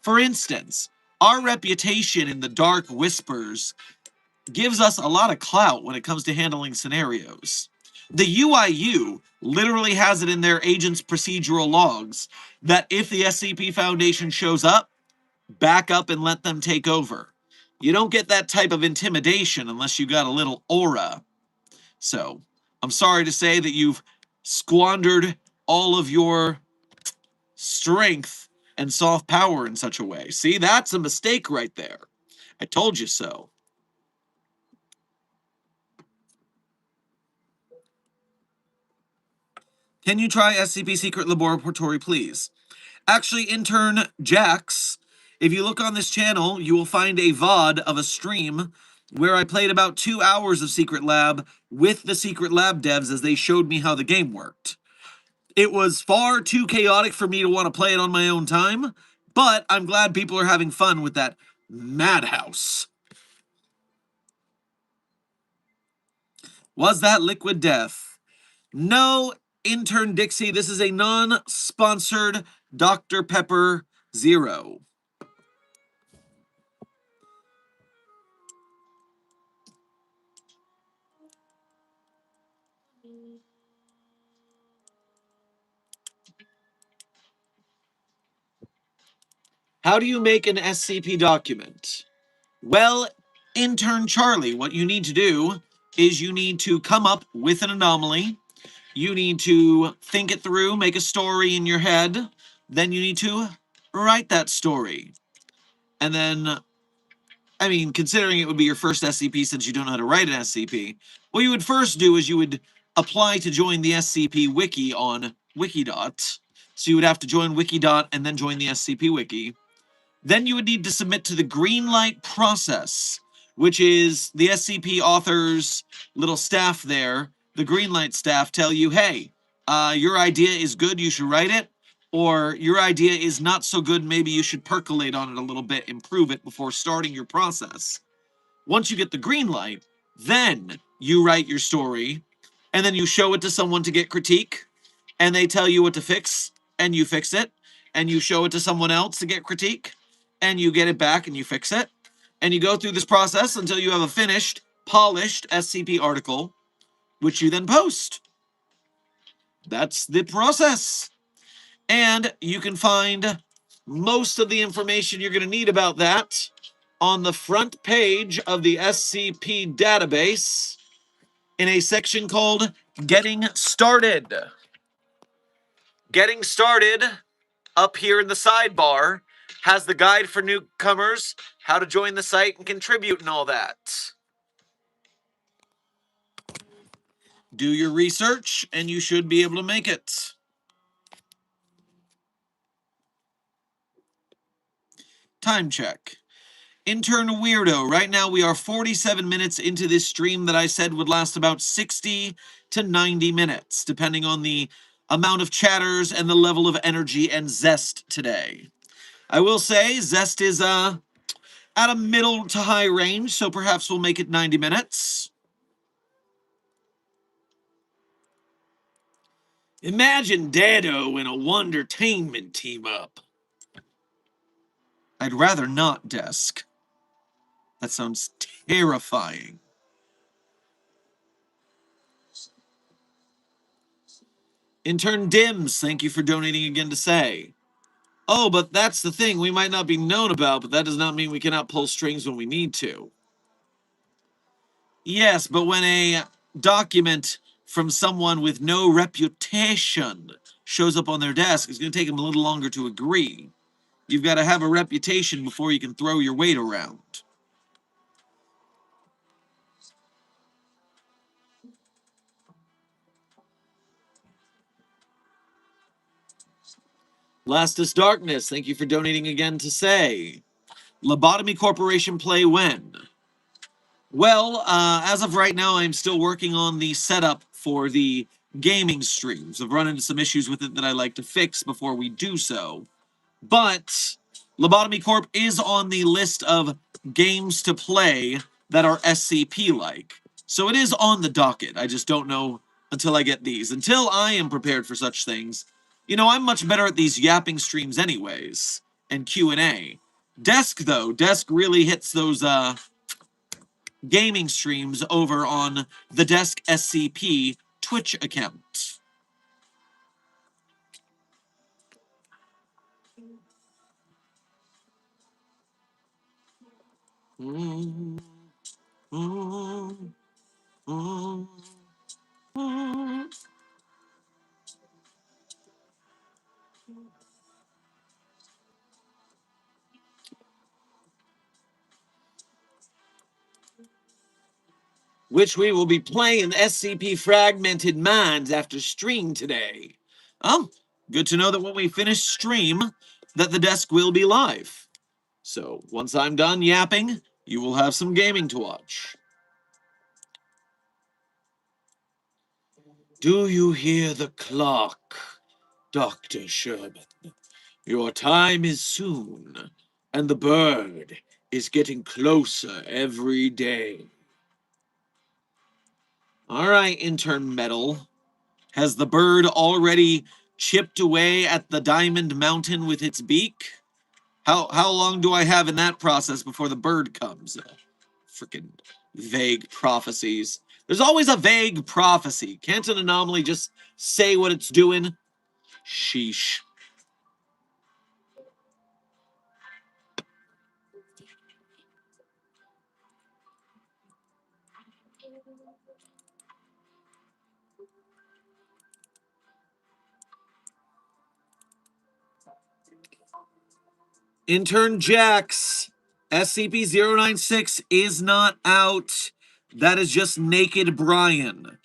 Speaker 1: For instance, our reputation in the dark whispers gives us a lot of clout when it comes to handling scenarios. The UIU literally has it in their agent's procedural logs that if the SCP Foundation shows up, back up and let them take over. You don't get that type of intimidation unless you got a little aura. So, I'm sorry to say that you've squandered all of your strength and soft power in such a way. See, that's a mistake right there. I told you so. Can you try SCP Secret Laboratory, please? Actually, intern Jax, if you look on this channel, you will find a VOD of a stream where I played about 2 hours of Secret Lab with the Secret Lab devs as they showed me how the game worked. It was far too chaotic for me to want to play it on my own time, but I'm glad people are having fun with that madhouse. Was that Liquid Death? No, intern Dixie, this is a non-sponsored Dr. Pepper Zero. How do you make an SCP document? Well, intern Charlie, what you need to do is you need to come up with an anomaly. You need to think it through, make a story in your head. Then you need to write that story. And then, I mean, considering it would be your first SCP since you don't know how to write an SCP, what you would first do is you would apply to join the SCP Wiki on Wikidot. So you would have to join Wikidot and then join the SCP Wiki. Then you would need to submit to the Greenlight process, which is the SCP author's little staff there. The Greenlight staff tell you, hey, your idea is good, you should write it. Or your idea is not so good, maybe you should percolate on it a little bit, improve it before starting your process. Once you get the green light, then you write your story, and then you show it to someone to get critique, and they tell you what to fix, and you fix it, and you show it to someone else to get critique, and you get it back and you fix it, and you go through this process until you have a finished, polished SCP article, which you then post. That's the process. And you can find most of the information you're going to need about that on the front page of the SCP database in a section called Getting Started. Getting Started, up here in the sidebar, has the guide for newcomers, how to join the site and contribute and all that. Do your research and you should be able to make it. Time check. Intern Weirdo, right now we are 47 minutes into this stream that I said would last about 60 to 90 minutes, depending on the amount of chatters and the level of energy and zest today. I will say zest is at a middle to high range, so perhaps we'll make it 90 minutes. Imagine Dado and a Wondertainment team up. I'd rather not, Desk. That sounds terrifying. Intern Dims, thank you for donating again to say. Oh, but that's the thing we might not be known about, but that does not mean we cannot pull strings when we need to. Yes, but when a document from someone with no reputation shows up on their desk, it's going to take them a little longer to agree. You've got to have a reputation before you can throw your weight around. Lastus Darkness, thank you for donating again to say. Lobotomy Corporation play when? Well, as of right now, I'm still working on the setup for the gaming streams. I've run into some issues with it that I like to fix before we do so. But Lobotomy Corp is on the list of games to play that are SCP-like. So it is on the docket. I just don't know until I get these. Until I am prepared for such things. You know, I'm much better at these yapping streams anyways. And Q&A. Desk, though. Desk really hits those, gaming streams over on the Desk SCP Twitch account. Mm, mm, mm, mm. Which we will be playing SCP Fragmented Minds after stream today. Oh, good to know that when we finish stream, that the desk will be live. So once I'm done yapping, you will have some gaming to watch. Do you hear the clock, Dr. Sherman? Your time is soon, and the bird is getting closer every day. All right, Intern Metal. Has the bird already chipped away at the diamond mountain with its beak? How long do I have in that process before the bird comes? Freaking vague prophecies. There's always a vague prophecy. Can't an anomaly just say what it's doing? Sheesh. Intern Jax, SCP-096 is not out. That is just Naked Brian.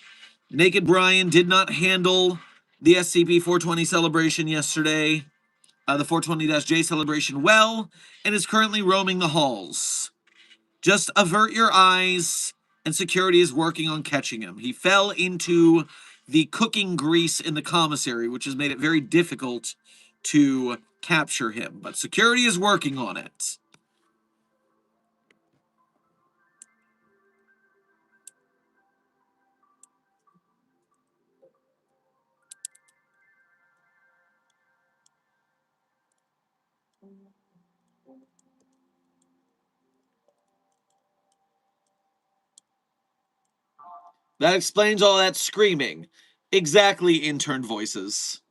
Speaker 1: Naked Brian did not handle the SCP-420 celebration yesterday, the 420-J celebration well, and is currently roaming the halls. Just avert your eyes, and security is working on catching him. He fell into the cooking grease in the commissary, which has made it very difficult to capture him, but security is working on it. That explains all that screaming. Exactly, intern voices.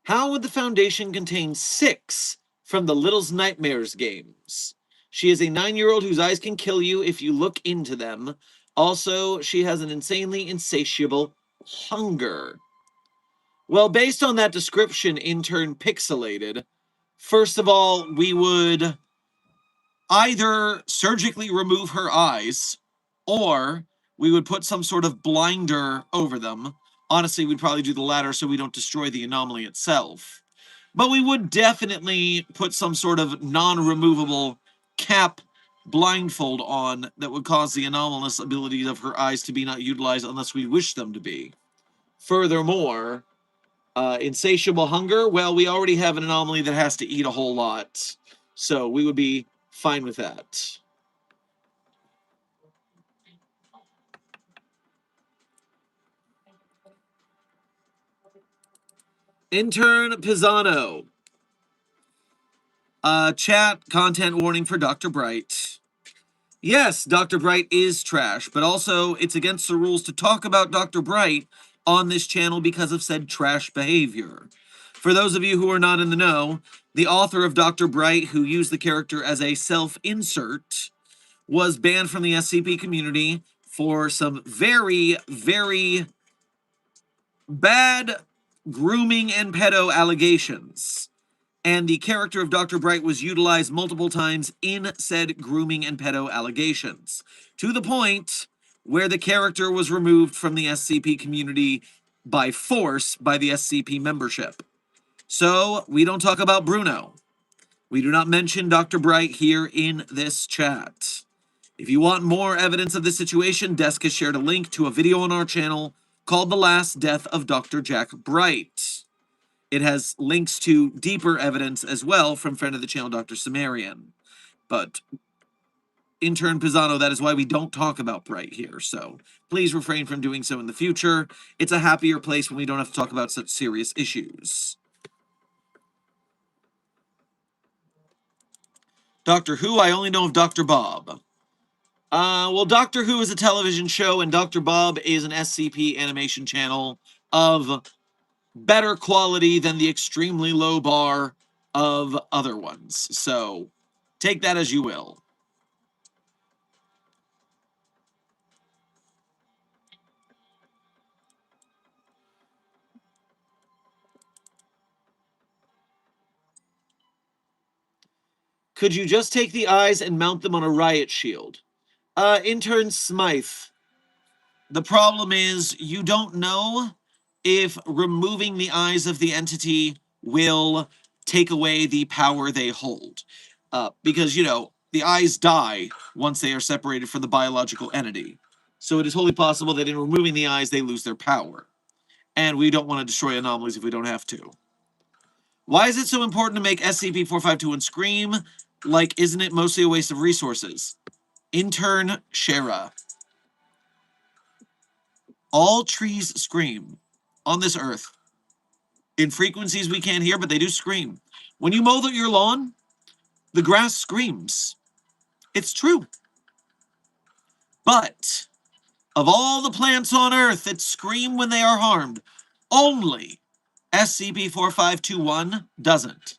Speaker 1: How would the Foundation contain 6 from the Little's Nightmares games? She is a 9-year-old whose eyes can kill you if you look into them. Also, she has an insanely insatiable hunger. Well, based on that description, intern Pixelated, first of all, we would either surgically remove her eyes or we would put some sort of blinder over them. Honestly, we'd probably do the latter so we don't destroy the anomaly itself. But we would definitely put some sort of non-removable cap blindfold on that would cause the anomalous abilities of her eyes to be not utilized unless we wish them to be. Furthermore, insatiable hunger, well, we already have an anomaly that has to eat a whole lot. So we would be fine with that. Intern Pisano. Chat content warning for Dr. Bright. Yes, Dr. Bright is trash, but also it's against the rules to talk about Dr. Bright on this channel because of said trash behavior. For those of you who are not in the know, the author of Dr. Bright, who used the character as a self-insert, was banned from the SCP community for some very, very bad grooming and pedo allegations. And the character of Dr. Bright was utilized multiple times in said grooming and pedo allegations, to the point where the character was removed from the SCP community by force by the SCP membership. So, we don't talk about Bruno. We do not mention Dr. Bright here in this chat. If you want more evidence of this situation, Desk has shared a link to a video on our channel called The Last Death of Dr. Jack Bright. It has links to deeper evidence as well from friend of the channel, Dr. Sumerian. But, intern Pisano, that is why we don't talk about Bright here, so please refrain from doing so in the future. It's a happier place when we don't have to talk about such serious issues. Doctor Who, I only know of Dr. Bob. Well, Doctor Who is a television show, and Dr. Bob is an SCP animation channel of better quality than the extremely low bar of other ones. So, take that as you will. Could you just take the eyes and mount them on a riot shield? Intern Smythe, the problem is you don't know if removing the eyes of the entity will take away the power they hold. Because, you know, the eyes die once they are separated from the biological entity. So it is wholly possible that in removing the eyes, they lose their power. And we don't want to destroy anomalies if we don't have to. Why is it so important to make SCP-4521 scream? Like, isn't it mostly a waste of resources? Intern Shara. All trees scream on this earth in frequencies we can't hear, but they do scream. When you mow your lawn, the grass screams. It's true. But of all the plants on earth that scream when they are harmed, only SCP-4521 doesn't.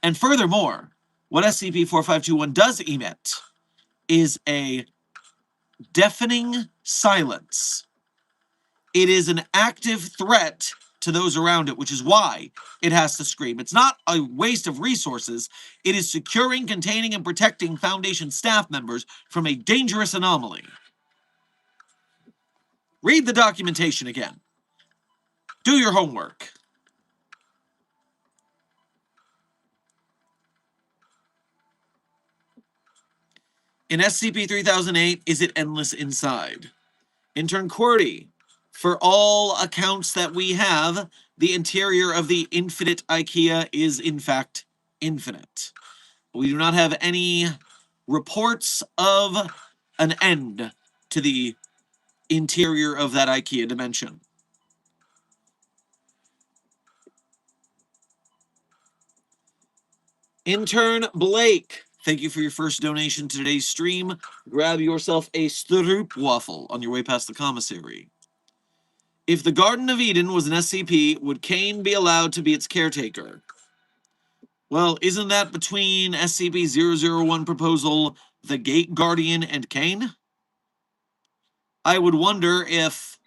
Speaker 1: And furthermore, What SCP-4521 does emit is a deafening silence. It is an active threat to those around it, which is why it has to scream. It's not a waste of resources. It is securing, containing, and protecting Foundation staff members from a dangerous anomaly. Read the documentation again. Do your homework. In SCP-3008, is it endless inside? Intern QWERTY, for all accounts that we have, the interior of the infinite IKEA is in fact infinite. We do not have any reports of an end to the interior of that IKEA dimension. Intern Blake, thank you for your first donation to today's stream. Grab yourself a stroopwafel on your way past the commissary. If the Garden of Eden was an SCP, would Cain be allowed to be its caretaker? Well, isn't that between SCP-001 proposal, the Gate Guardian, and Cain? I would wonder if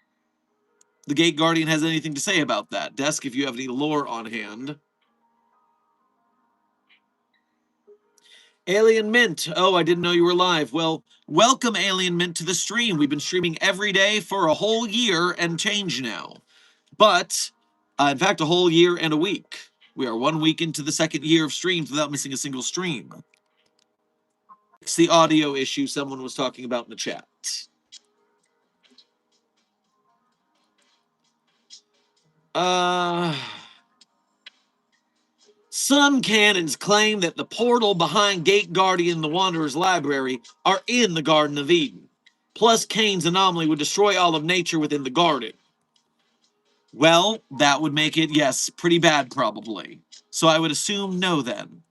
Speaker 1: the Gate Guardian has anything to say about that. Desk, if you have any lore on hand. Alien Mint. Oh, I didn't know you were live. Well, welcome, Alien Mint, to the stream. We've been streaming every day for a whole year and change now. But, in fact, a whole year and a week. We are 1 week into the second year of streams without missing a single stream. It's the audio issue someone was talking about in the chat. Some canons claim that the portal behind Gate Guardian and the Wanderer's Library are in the Garden of Eden. Plus, Cain's anomaly would destroy all of nature within the garden. Well, that would make it, yes, pretty bad probably. So I would assume no then.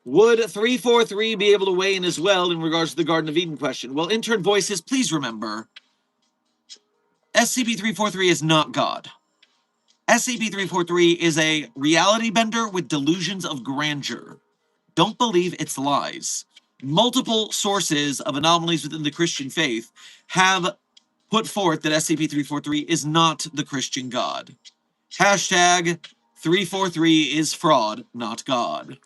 Speaker 1: Would 343 be able to weigh in as well in regards to the Garden of Eden question? Well, intern voices, please remember, SCP-343 is not God. SCP-343 is a reality bender with delusions of grandeur. Don't believe its lies. Multiple sources of anomalies within the Christian faith have put forth that SCP-343 is not the Christian God. Hashtag 343 is fraud, not God.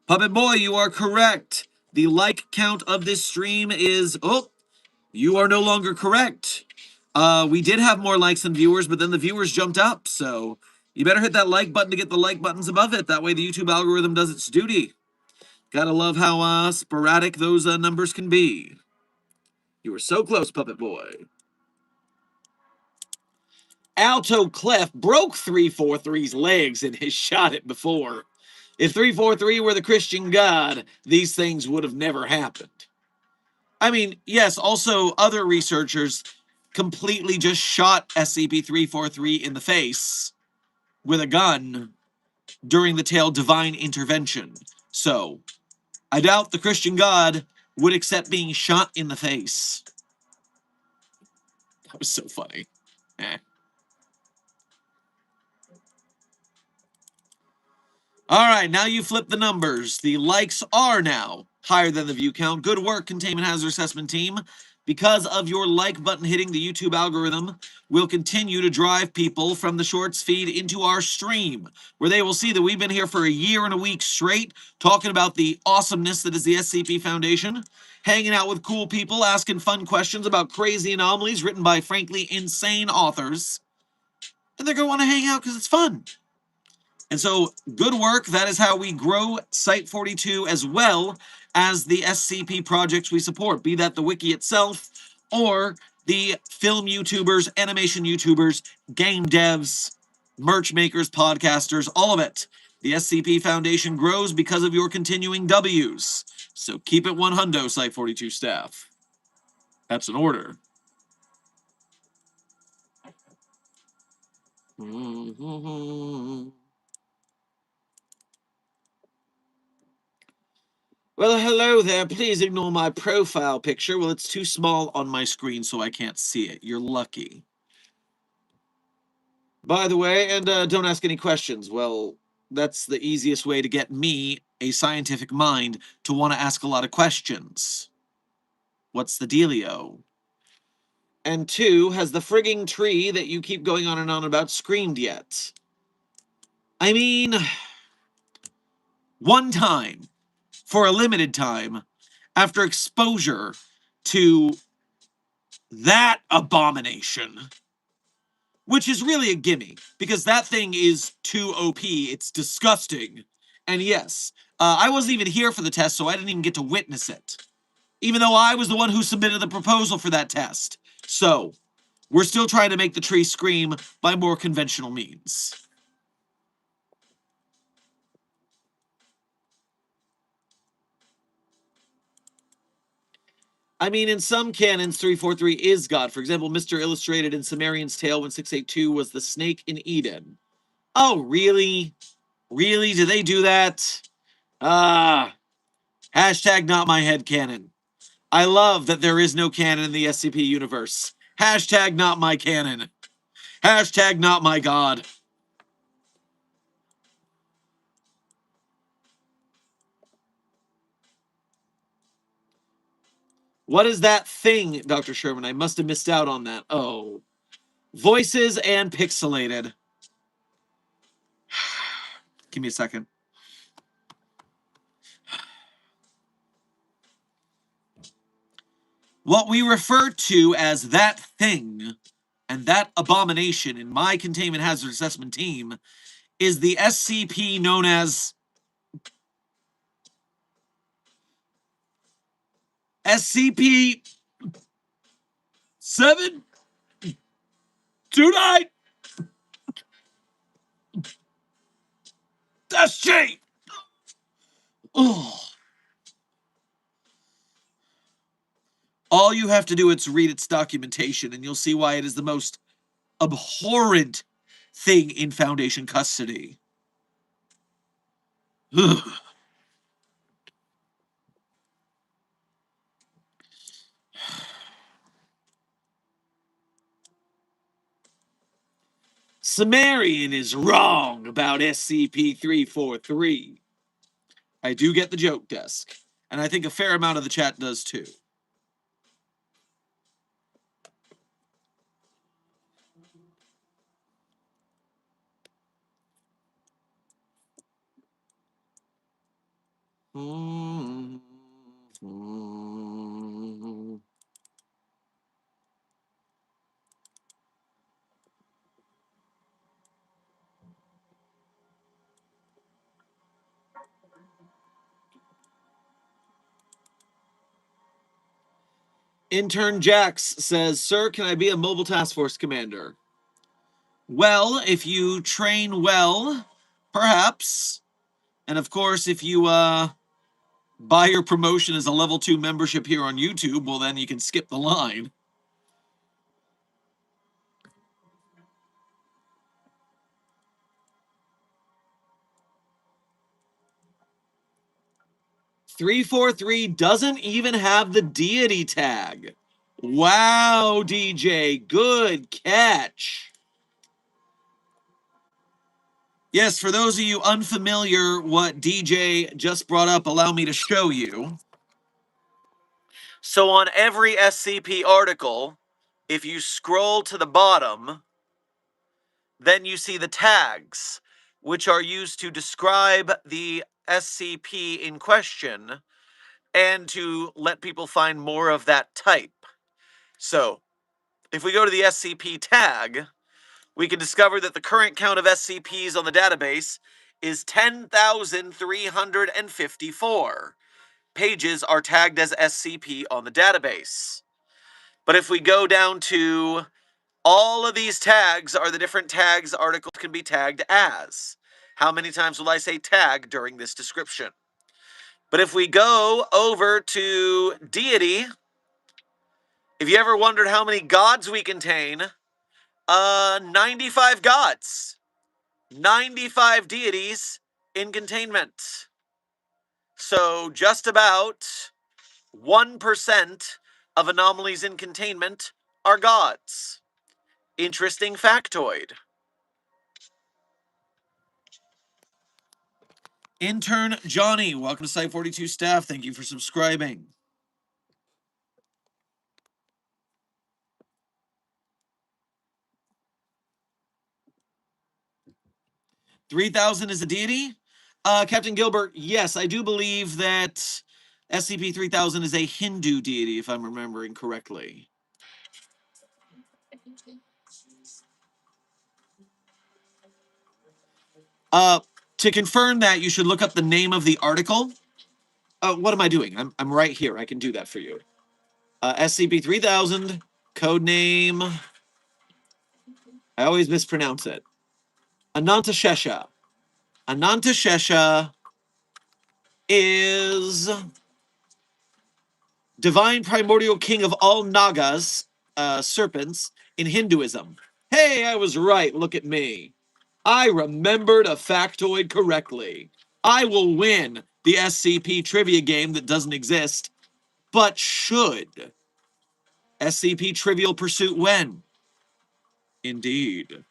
Speaker 1: Puppet Boy, you are correct. The like count of this stream is... Oh, you are no longer correct. We did have more likes than viewers, but then the viewers jumped up, so you better hit that like button to get the like buttons above it. That way the YouTube algorithm does its duty. Gotta love how sporadic those numbers can be. You were so close, Puppet Boy. Alto Clef broke 343's legs and has shot it before. If 343 were the Christian God, these things would have never happened. I mean, yes, also other researchers completely just shot SCP-343 in the face with a gun during the tale Divine Intervention. So, I doubt the Christian God would accept being shot in the face. That was so funny. Eh. All right, now you flip the numbers. The likes are now higher than the view count. Good work, Containment Hazard Assessment Team. Because of your like button hitting the YouTube algorithm, we'll continue to drive people from the Shorts feed into our stream, where they will see that we've been here for a year and a week straight, talking about the awesomeness that is the SCP Foundation, hanging out with cool people, asking fun questions about crazy anomalies written by, frankly, insane authors. And they're going to want to hang out because it's fun. And so, good work. That is how we grow Site-42 as well as the SCP projects we support, be that the wiki itself or the film YouTubers, animation YouTubers, game devs, merch makers, podcasters, all of it. The SCP Foundation grows because of your continuing W's. So keep it 100, Site-42 staff. That's an order. Well, hello there. Please ignore my profile picture. Well, it's too small on my screen, so I can't see it. You're lucky. By the way, and don't ask any questions. Well, that's the easiest way to get me, a scientific mind, to want to ask a lot of questions. What's the dealio? And two, has the frigging tree that you keep going on and on about screamed yet? I mean, one time, for a limited time, after exposure to that abomination, which is really a gimme, because that thing is too OP, it's disgusting. And yes, I wasn't even here for the test, so I didn't even get to witness it. Even though I was the one who submitted the proposal for that test. So, we're still trying to make the tree scream by more conventional means. I mean, in some canons, 343 is God. For example, Mr. Illustrated in Sumerian's Tale 1682 was the snake in Eden. Oh, really? Really? Do they do that? Hashtag not my head canon. I love that there is no canon in the SCP universe. Hashtag not my canon. Hashtag not my god. What is that thing, Dr. Sherman? I must have missed out on that. Oh. Voices and pixelated. Give me a second. What we refer to as that thing and that abomination in my containment hazard assessment team is the SCP known as SCP 729 SG. Oh. All you have to do is read its documentation, and you'll see why it is the most abhorrent thing in Foundation custody. Ugh. Sumerian is wrong about SCP-343. I do get the joke, Desk, and I think a fair amount of the chat does too. Intern Jax says, "Sir, can I be a mobile task force commander?" Well, if you train well, perhaps. And of course, if you buy your promotion as a level 2 membership here on YouTube, well, then you can skip the line. "343 doesn't even have the deity tag." Wow, DJ, good catch. Yes, for those of you unfamiliar, what DJ just brought up, allow me to show you. So on every SCP article, if you scroll to the bottom, then you see the tags, which are used to describe the SCP in question and to let people find more of that type. So, if we go to the SCP tag, we can discover that the current count of SCPs on the database is 10,354. Pages are tagged as SCP on the database. But if we go down to all of these tags are the different tags articles can be tagged as. How many times will I say tag during this description? But if we go over to deity, if you ever wondered how many gods we contain, 95 gods. 95 deities in containment. So just about 1% of anomalies in containment are gods. Interesting factoid. Intern Johnny, welcome to Site 42 staff. Thank you for subscribing. $3,000 is a deity? Captain Gilbert, yes, I do believe that SCP-3000 is a Hindu deity, if I'm remembering correctly. To confirm that, you should look up the name of the article. What am I doing? I'm right here. I can do that for you. SCP-3000, code name. I always mispronounce it. Anantashesha. Anantashesha is divine primordial king of all Nagas, serpents, in Hinduism. Hey, I was right. Look at me. I remembered a factoid correctly. I will win the SCP trivia game that doesn't exist, but should. SCP Trivial Pursuit when? Indeed.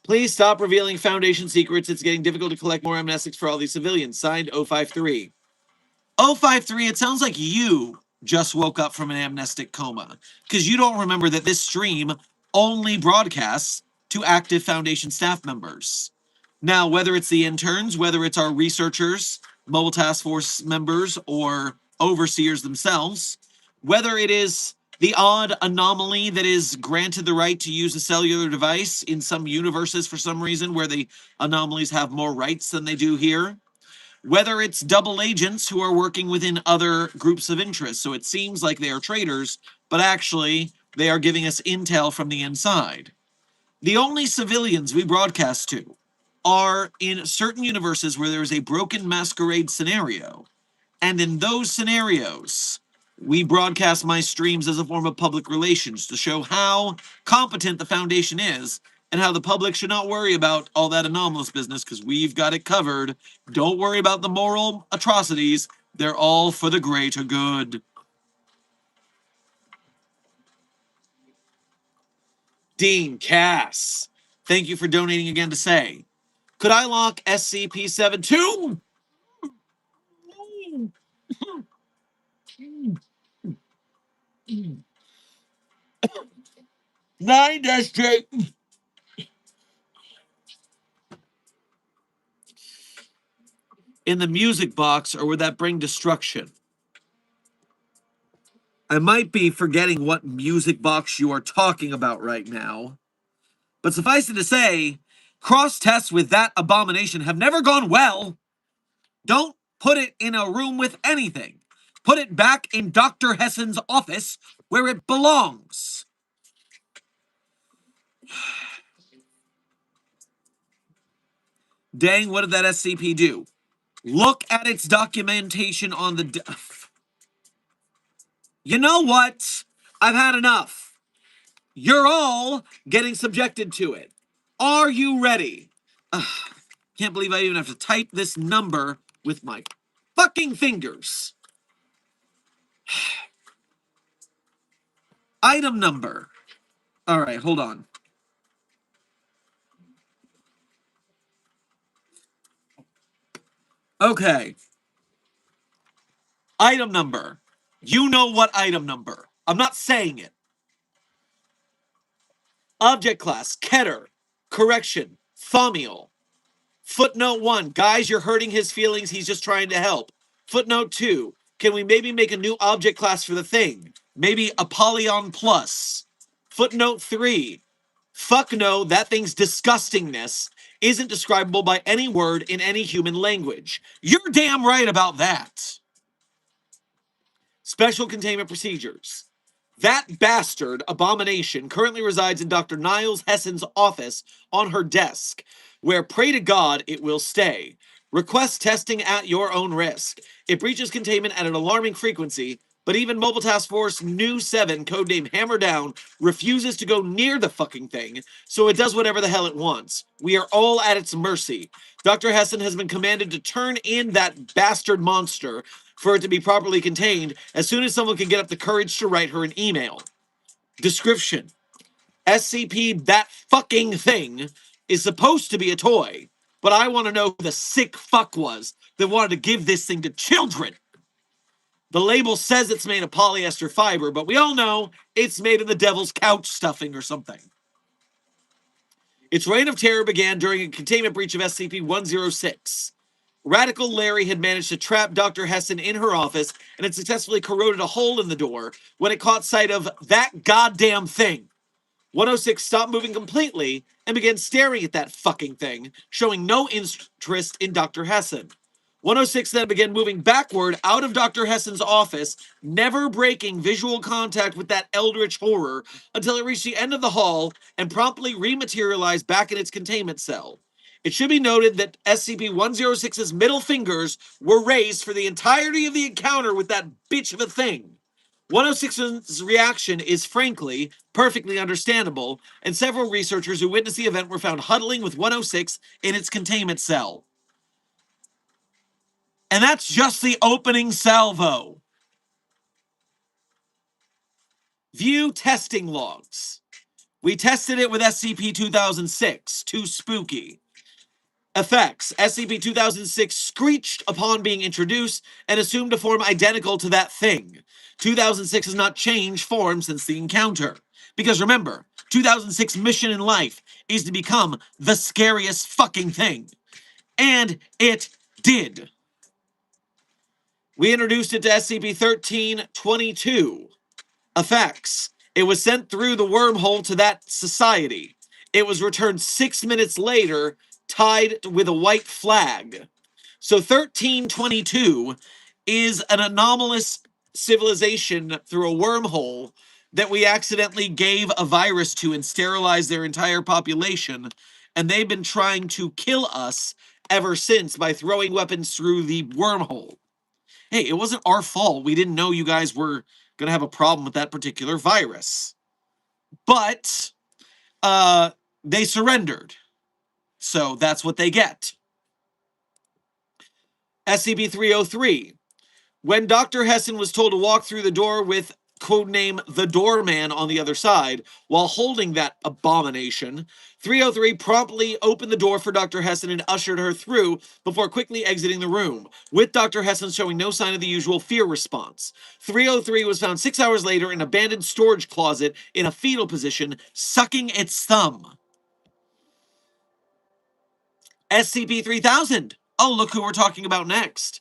Speaker 1: Please stop revealing Foundation secrets. It's getting difficult to collect more amnestics for all these civilians. Signed, 053. 053, it sounds like you just woke up from an amnestic coma, because you don't remember that this stream only broadcasts to active Foundation staff members. Now, whether it's the interns, whether it's our researchers, mobile task force members, or overseers themselves, whether it is the odd anomaly that is granted the right to use a cellular device in some universes for some reason where the anomalies have more rights than they do here, whether it's double agents who are working within other groups of interest. So it seems like they are traitors, but actually they are giving us intel from the inside. The only civilians we broadcast to are in certain universes where there is a broken masquerade scenario. And in those scenarios, we broadcast my streams as a form of public relations to show how competent the Foundation is and how the public should not worry about all that anomalous business because we've got it covered. Don't worry about the moral atrocities. They're all for the greater good. Dean Cass, thank you for donating again to say, could I lock SCP-72? 9-J in the music box, or would that bring destruction? I might be forgetting what music box you are talking about right now, but suffice it to say, cross tests with that abomination have never gone well. Don't put it in a room with anything. Put it back in Dr. Hessen's office where it belongs. Dang, what did that SCP do? Look at its documentation on the... You know what? I've had enough. You're all getting subjected to it. Are you ready? Can't believe I even have to type this number with my fucking fingers. Item number. All right, hold on. Okay. Item number. You know what item number. I'm not saying it. Object class, Keter. Correction, Thaumiel. Footnote 1, guys, you're hurting his feelings. He's just trying to help. Footnote 2, can we maybe make a new object class for the thing? Maybe Apollyon Plus. Footnote 3, fuck no, that thing's disgustingness isn't describable by any word in any human language. You're damn right about that. Special containment procedures. That bastard, Abomination, currently resides in Dr. Niles Hessen's office on her desk, where pray to God it will stay. Request testing at your own risk. It breaches containment at an alarming frequency. But even Mobile Task Force New 7, codename Hammer Down, refuses to go near the fucking thing, so it does whatever the hell it wants. We are all at its mercy. Dr. Hessen has been commanded to turn in that bastard monster for it to be properly contained as soon as someone can get up the courage to write her an email. Description: SCP, that fucking thing, is supposed to be a toy, but I want to know who the sick fuck was that wanted to give this thing to children. The label says it's made of polyester fiber, but we all know it's made of the devil's couch stuffing or something. Its reign of terror began during a containment breach of SCP-106. Radical Larry had managed to trap Dr. Hessen in her office and had successfully corroded a hole in the door when it caught sight of that goddamn thing. 106 stopped moving completely and began staring at that fucking thing, showing no interest in Dr. Hessen. 106 then began moving backward out of Dr. Hessen's office, never breaking visual contact with that eldritch horror until it reached the end of the hall and promptly rematerialized back in its containment cell. It should be noted that SCP-106's middle fingers were raised for the entirety of the encounter with that bitch of a thing. 106's reaction is frankly perfectly understandable, and several researchers who witnessed the event were found huddling with 106 in its containment cell. And that's just the opening salvo. View testing logs. We tested it with SCP-2006, too spooky. Effects: SCP-2006 screeched upon being introduced and assumed a form identical to that thing. 2006 has not changed form since the encounter. Because remember, 2006's mission in life is to become the scariest fucking thing. And it did. We introduced it to SCP-1322. Effects: it was sent through the wormhole to that society. It was returned 6 minutes later, tied with a white flag. So 1322 is an anomalous civilization through a wormhole that we accidentally gave a virus to and sterilized their entire population, and they've been trying to kill us ever since by throwing weapons through the wormhole. Hey, it wasn't our fault. We didn't know you guys were going to have a problem with that particular virus. But they surrendered. So that's what they get. SCP-303. When Dr. Hessen was told to walk through the door with codename the Doorman on the other side, while holding that abomination, 303 promptly opened the door for Dr. Hessen and ushered her through before quickly exiting the room, with Dr. Hessen showing no sign of the usual fear response. 303 was found 6 hours later in an abandoned storage closet in a fetal position, sucking its thumb. SCP-3000. Oh, look who we're talking about next.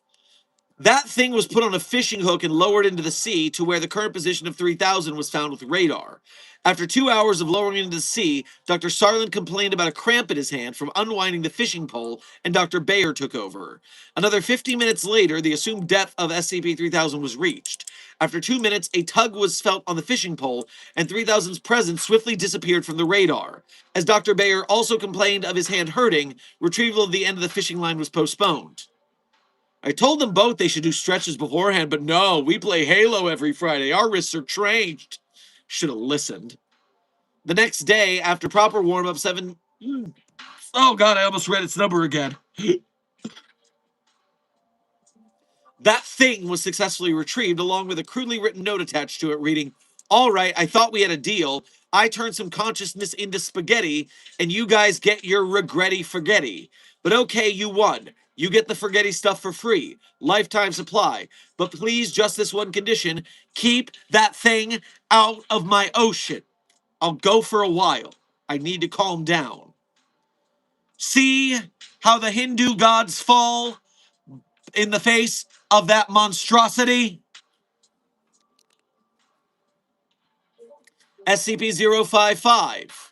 Speaker 1: That thing was put on a fishing hook and lowered into the sea to where the current position of 3000 was found with radar. After 2 hours of lowering into the sea, Dr. Sarlin complained about a cramp in his hand from unwinding the fishing pole, and Dr. Bayer took over. Another 50 minutes later, the assumed depth of SCP-3000 was reached. After 2 minutes, a tug was felt on the fishing pole, and 3000's presence swiftly disappeared from the radar. As Dr. Bayer also complained of his hand hurting, retrieval of the end of the fishing line was postponed. I told them both they should do stretches beforehand, but no, we play Halo every Friday. Our wrists are trained. Should have listened. The next day, after proper warm-up, Oh god, I almost read its number again. That thing was successfully retrieved, along with a crudely written note attached to it reading, "All right, I thought we had a deal. I turned some consciousness into spaghetti, and you guys get your regretty forgetty. But okay, you won. You get the forgetty stuff for free. Lifetime supply. But please, just this one condition, keep that thing out of my ocean. I'll go for a while. I need to calm down." See how the Hindu gods fall in the face of that monstrosity? SCP-055.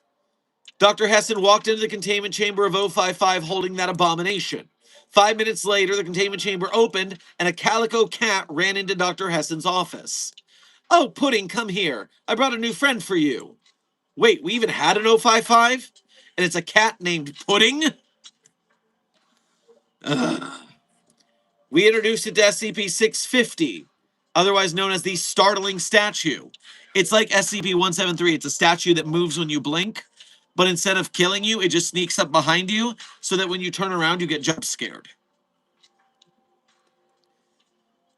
Speaker 1: Dr. Hessen walked into the containment chamber of 055 holding that abomination. 5 minutes later, the containment chamber opened and a calico cat ran into Dr. Hessen's office. "Oh, Pudding, come here. I brought a new friend for you." Wait, we even had an 055? And it's a cat named Pudding? Ugh. We introduced it to SCP-650. otherwise known as the startling statue. It's like SCP-173. It's a statue that moves when you blink, but instead of killing you, it just sneaks up behind you so that when you turn around, you get jump scared.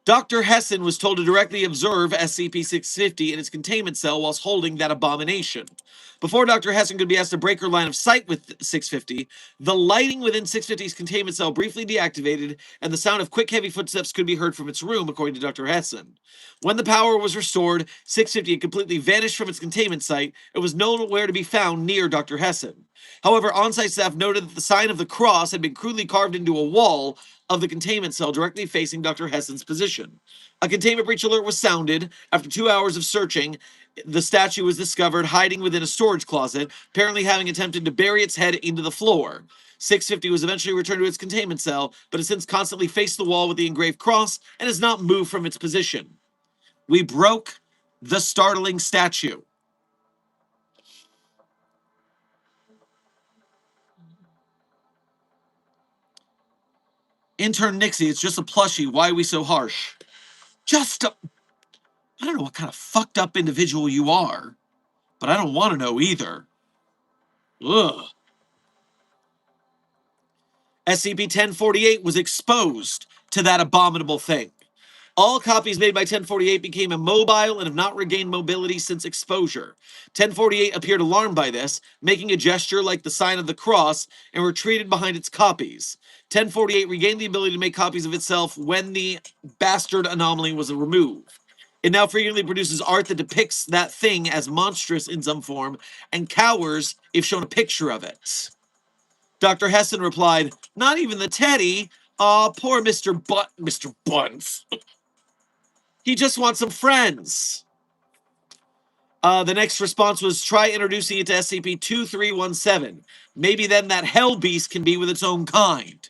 Speaker 1: Dr. Hessen was told to directly observe SCP-650 in its containment cell whilst holding that abomination. Before Dr. Hessen could be asked to break her line of sight with 650, the lighting within 650's containment cell briefly deactivated, and the sound of quick, heavy footsteps could be heard from its room, according to Dr. Hessen. When the power was restored, 650 had completely vanished from its containment site and was nowhere to be found near Dr. Hessen. However, on-site staff noted that the sign of the cross had been crudely carved into a wall of the containment cell directly facing Dr. Hessen's position. A containment breach alert was sounded. After 2 hours of searching, the statue was discovered hiding within a storage closet, apparently having attempted to bury its head into the floor. 650 was eventually returned to its containment cell, but has since constantly faced the wall with the engraved cross and has not moved from its position. We broke the startling statue. Intern Nixie, it's just a plushie. Why are we so harsh? I don't know what kind of fucked up individual you are, but I don't want to know either. Ugh. SCP-1048 was exposed to that abominable thing. All copies made by 1048 became immobile and have not regained mobility since exposure. 1048 appeared alarmed by this, making a gesture like the sign of the cross, and retreated behind its copies. 1048 regained the ability to make copies of itself when the bastard anomaly was removed. It now frequently produces art that depicts that thing as monstrous in some form and cowers if shown a picture of it. Dr. Hessen replied, "Not even the teddy. Aw, poor Mr. Buns. He just wants some friends." The next response was, "Try introducing it to SCP-2317. Maybe then that hell beast can be with its own kind."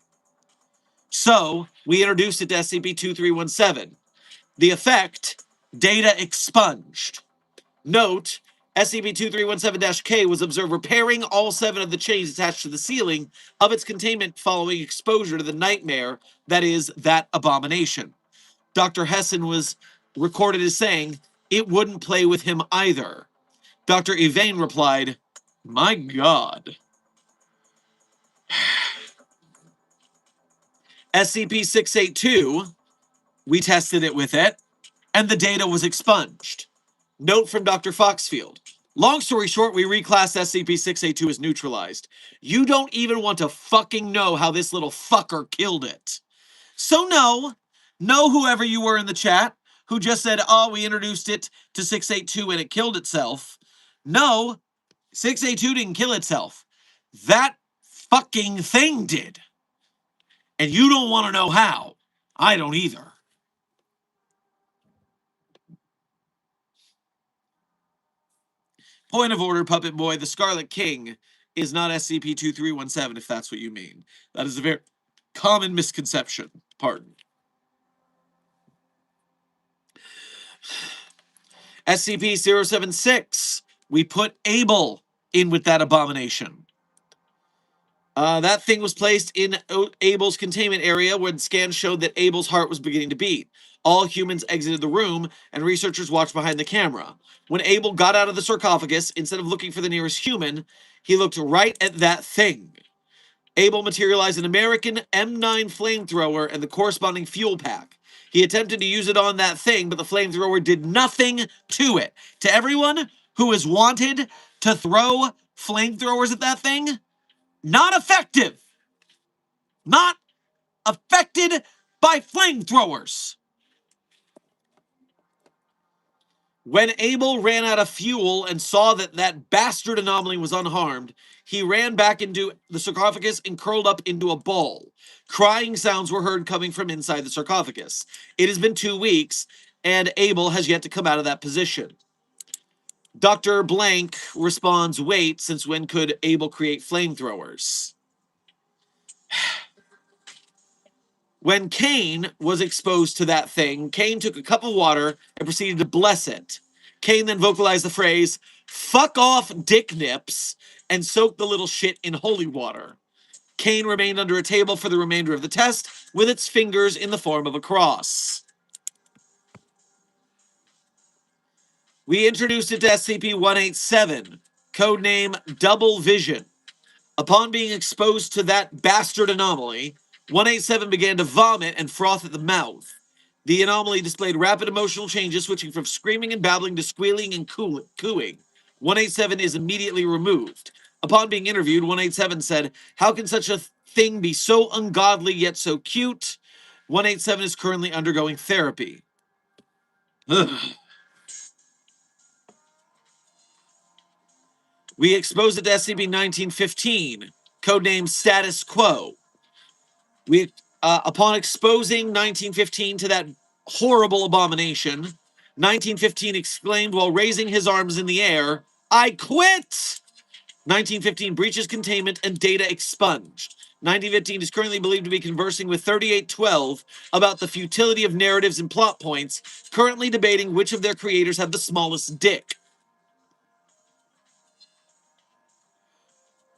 Speaker 1: So, we introduced it to SCP-2317. The effect, data expunged. Note, SCP-2317-K was observed repairing all 7 of the chains attached to the ceiling of its containment following exposure to the nightmare that is that abomination. Dr. Hessen was recorded as saying, "It wouldn't play with him either." Dr. Evane replied, "My God." SCP-682, we tested it with it, and the data was expunged. Note from Dr. Foxfield. Long story short, we reclassed SCP-682 as neutralized. You don't even want to fucking know how this little fucker killed it. So no, whoever you were in the chat who just said, "Oh, we introduced it to 682 and it killed itself." No, 682 didn't kill itself. That fucking thing did. And you don't want to know how. I don't either. Point of order, Puppet Boy. The Scarlet King is not SCP-2317, if that's what you mean. That is a very common misconception. Pardon. SCP-076. We put Abel in with that abomination. That thing was placed in Abel's containment area when scans showed that Abel's heart was beginning to beat. All humans exited the room, and researchers watched behind the camera. When Abel got out of the sarcophagus, instead of looking for the nearest human, he looked right at that thing. Abel materialized an American M9 flamethrower and the corresponding fuel pack. He attempted to use it on that thing, but the flamethrower did nothing to it. To everyone who has wanted to throw flamethrowers at that thing, not effective. Not affected by flamethrowers. When Abel ran out of fuel and saw that that bastard anomaly was unharmed, he ran back into the sarcophagus and curled up into a ball. Crying sounds were heard coming from inside the sarcophagus. It has been 2 weeks, and Abel has yet to come out of that position. Dr. Blank responds, "Wait, since when could Abel create flamethrowers?" When Cain was exposed to that thing, Cain took a cup of water and proceeded to bless it. Cain then vocalized the phrase, "Fuck off, dick nips," and soaked the little shit in holy water. Cain remained under a table for the remainder of the test, with its fingers in the form of a cross. We introduced it to SCP-187, codename Double Vision. Upon being exposed to that bastard anomaly, 187 began to vomit and froth at the mouth. The anomaly displayed rapid emotional changes, switching from screaming and babbling to squealing and cooing. 187 is immediately removed. Upon being interviewed, 187 said, "How can such a thing be so ungodly yet so cute?" 187 is currently undergoing therapy. Ugh. We exposed it to SCP-1915, codename Status Quo. Upon exposing 1915 to that horrible abomination, 1915 exclaimed while raising his arms in the air, "I quit!" 1915 breaches containment and data expunged. 1915 is currently believed to be conversing with 3812 about the futility of narratives and plot points, currently debating which of their creators have the smallest dick.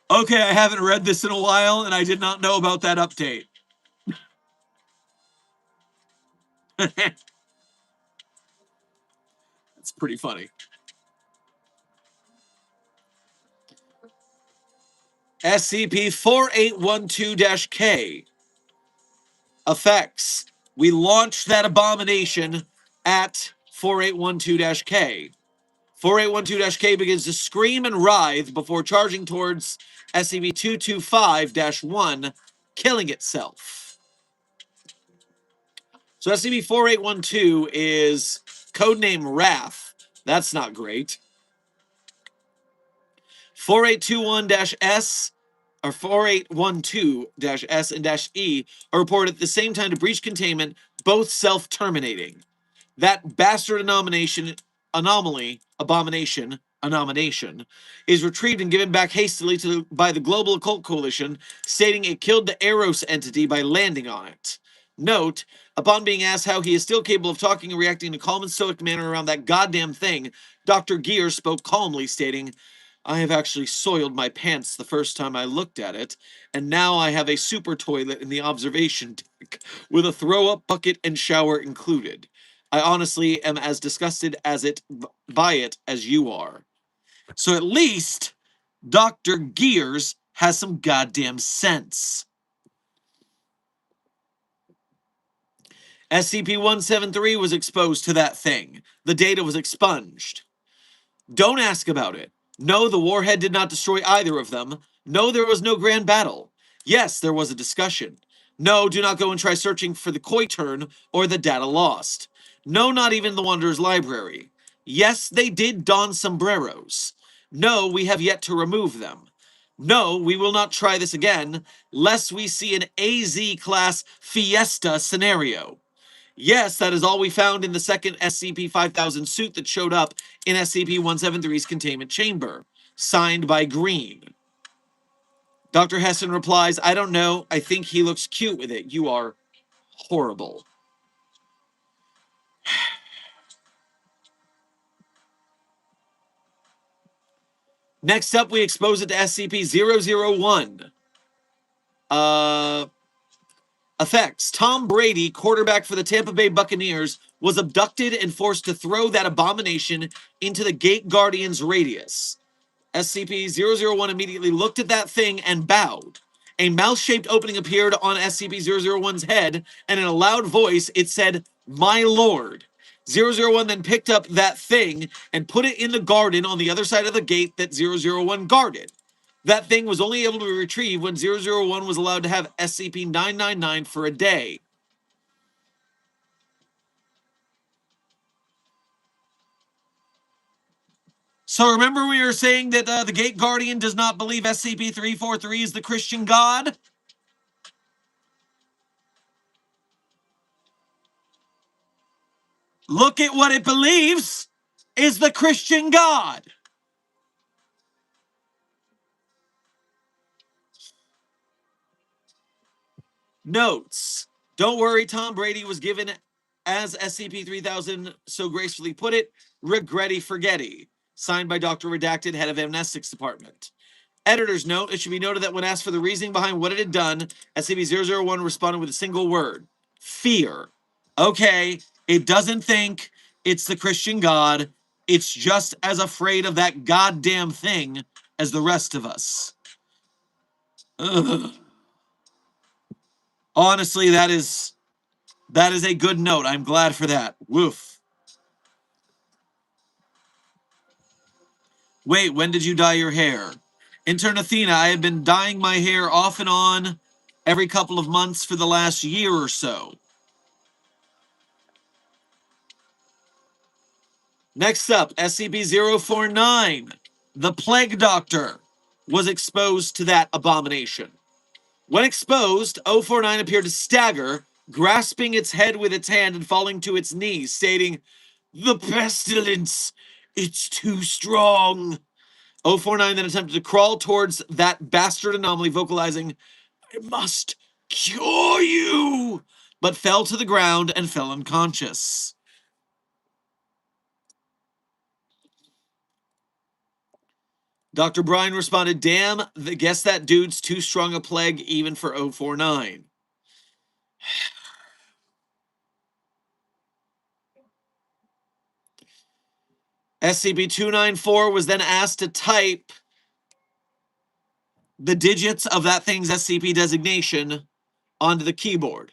Speaker 1: Okay, I haven't read this in a while, and I did not know about that update. That's pretty funny. SCP-4812-K. Effects. We launched that abomination at 4812-K. 4812-K begins to scream and writhe before charging towards SCP-225-1, killing itself. So SCP-4812 is codename Wrath. That's not great. 4821-S or 4812-S and -E are reported at the same time to breach containment, both self-terminating. That bastard abomination, is retrieved and given back hastily by the Global Occult Coalition, stating it killed the Eros entity by landing on it. Note, upon being asked how he is still capable of talking and reacting in a calm and stoic manner around that goddamn thing, Dr. Gear spoke calmly, stating, "I have actually soiled my pants the first time I looked at it, and now I have a super toilet in the observation deck, with a throw-up bucket and shower included. I honestly am as disgusted by it as you are." So at least Dr. Gears has some goddamn sense. SCP-173 was exposed to that thing. The data was expunged. Don't ask about it. No, the warhead did not destroy either of them. No, there was no grand battle. Yes, there was a discussion. No, do not go and try searching for the koi turn or the data lost. No, not even the Wanderer's Library. Yes, they did don sombreros. No, we have yet to remove them. No, we will not try this again, lest we see an AZ class fiesta scenario. Yes, that is all we found in the second SCP-5000 suit that showed up in SCP-173's containment chamber. Signed by Green. Dr. Hessen replies, "I don't know. I think he looks cute with it. You are horrible." Next up, we expose it to SCP-001. Effects. Tom Brady, quarterback for the Tampa Bay Buccaneers, was abducted and forced to throw that abomination into the Gate Guardian's radius. SCP-001 immediately looked at that thing and bowed. A mouth-shaped opening appeared on SCP-001's head, and in a loud voice, it said, "My lord." 001 then picked up that thing and put it in the garden on the other side of the gate that 001 guarded. That thing was only able to be retrieved when 001 was allowed to have SCP-999 for a day. So remember we were saying that the Gate Guardian does not believe SCP-343 is the Christian God? Look at what it believes is the Christian God. Notes. Don't worry, Tom Brady was given, as SCP-3000 so gracefully put it, regretty forgetty. Signed by Dr. Redacted, head of Amnestics Department. Editor's note, it should be noted that when asked for the reasoning behind what it had done, SCP-001 responded with a single word. Fear. Okay, it doesn't think it's the Christian God. It's just as afraid of that goddamn thing as the rest of us. Ugh. Honestly, that is a good note. I'm glad for that. Woof. Wait, when did you dye your hair? Intern Athena, I have been dyeing my hair off and on every couple of months for the last year or so. Next up, SCP-049. The Plague Doctor was exposed to that abomination. When exposed, 049 appeared to stagger, grasping its head with its hand and falling to its knees, stating, "The pestilence! It's too strong!" 049 then attempted to crawl towards that bastard anomaly, vocalizing, "I must cure you!" but fell to the ground and fell unconscious. Dr. Bryan responded, "Damn, guess that dude's too strong a plague even for 049. SCP-294 was then asked to type the digits of that thing's SCP designation onto the keyboard.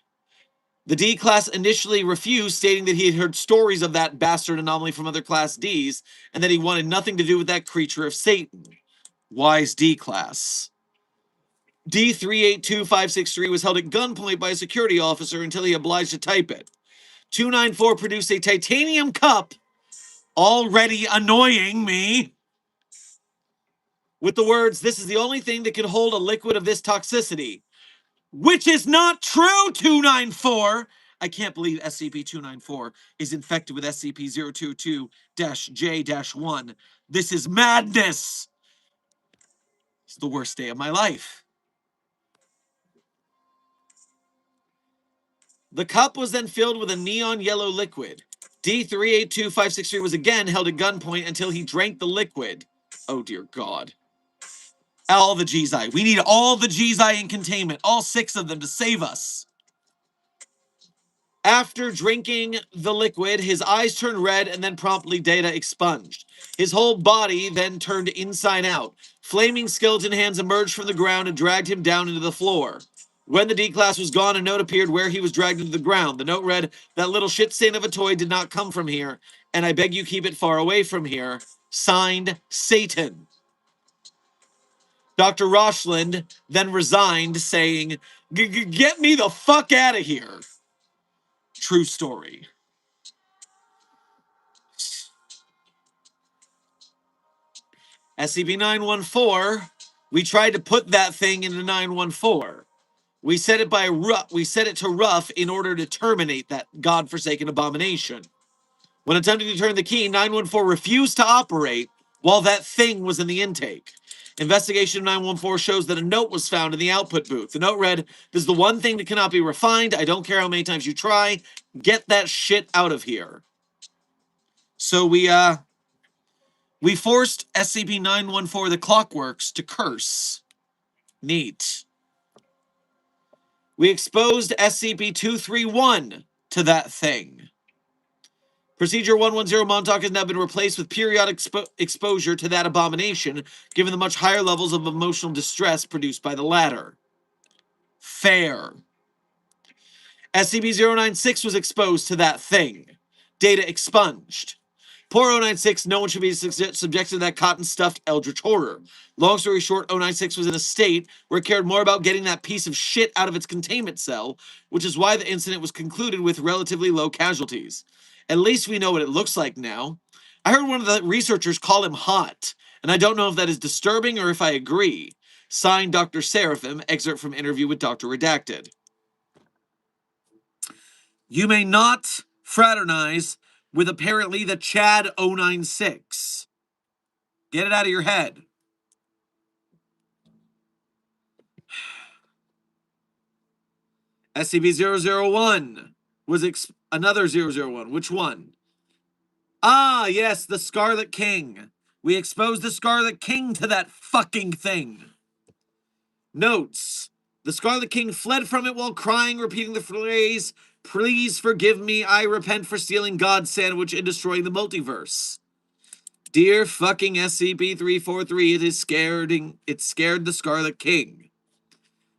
Speaker 1: The D class initially refused, stating that he had heard stories of that bastard anomaly from other Class Ds, and that he wanted nothing to do with that creature of Satan. Wise D class. D382563 was held at gunpoint by a security officer until he obliged to type it. 294 produced a titanium cup, already annoying me, with the words, "This is the only thing that can hold a liquid of this toxicity." Which is not true, 294! I can't believe SCP-294 is infected with SCP-022-J-1. This is madness! It's the worst day of my life. The cup was then filled with a neon yellow liquid. D382563 was again held at gunpoint until he drank the liquid. Oh dear God. All the Gzi. We need all the Gzi in containment. All 6 of them to save us. After drinking the liquid, his eyes turned red and then promptly data expunged. His whole body then turned inside out. Flaming skeleton hands emerged from the ground and dragged him down into the floor. When the D-Class was gone, a note appeared where he was dragged into the ground. The note read, "That little shit stain of a toy did not come from here, and I beg you keep it far away from here. Signed, Satan." Dr. Roshland then resigned, saying, "Get me the fuck out of here." True story. SCP-914, we tried to put that thing into 914. We set it to rough in order to terminate that godforsaken abomination. When attempting to turn the key, 914 refused to operate while that thing was in the intake. Investigation of 914 shows that a note was found in the output booth. The note read, "This is the one thing that cannot be refined. I don't care how many times you try. Get that shit out of here." So we forced SCP-914, the Clockworks, to curse. Neat. We exposed SCP-231 to that thing. Procedure 110 Montauk has now been replaced with periodic exposure to that abomination, given the much higher levels of emotional distress produced by the latter. Fair. SCP-096 was exposed to that thing. Data expunged. Poor 096, no one should be subjected to that cotton-stuffed eldritch horror. Long story short, 096 was in a state where it cared more about getting that piece of shit out of its containment cell, which is why the incident was concluded with relatively low casualties. At least we know what it looks like now. I heard one of the researchers call him hot, and I don't know if that is disturbing or if I agree. Signed, Dr. Seraphim, excerpt from interview with Dr. Redacted. You may not fraternize with apparently the Chad 096. Get it out of your head. SCP-001 was another 001. Which one? Ah, yes, the Scarlet King. We exposed the Scarlet King to that fucking thing. Notes. The Scarlet King fled from it while crying, repeating the phrase, "Please forgive me, I repent for stealing God's sandwich and destroying the multiverse." Dear fucking SCP-343, it scared the Scarlet King.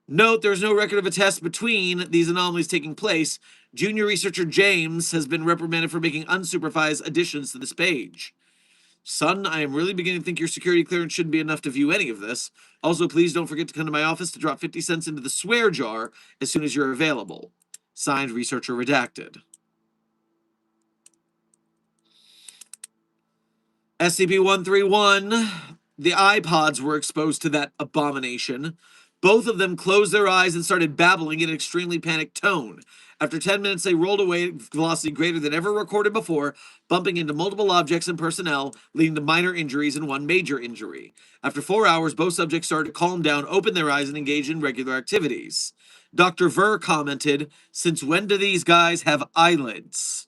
Speaker 1: Note, there's no record of a test between these anomalies taking place. Junior researcher James has been reprimanded for making unsupervised additions to this page. Son, I am really beginning to think your security clearance shouldn't be enough to view any of this. Also, please don't forget to come to my office to drop 50 cents into the swear jar as soon as you're available. Signed, Researcher Redacted. SCP-131, the iPods were exposed to that abomination. Both of them closed their eyes and started babbling in an extremely panicked tone. After 10 minutes, they rolled away at velocity greater than ever recorded before, bumping into multiple objects and personnel, leading to minor injuries and one major injury. After 4 hours, both subjects started to calm down, open their eyes, and engage in regular activities. Dr. Ver commented, "Since when do these guys have eyelids?"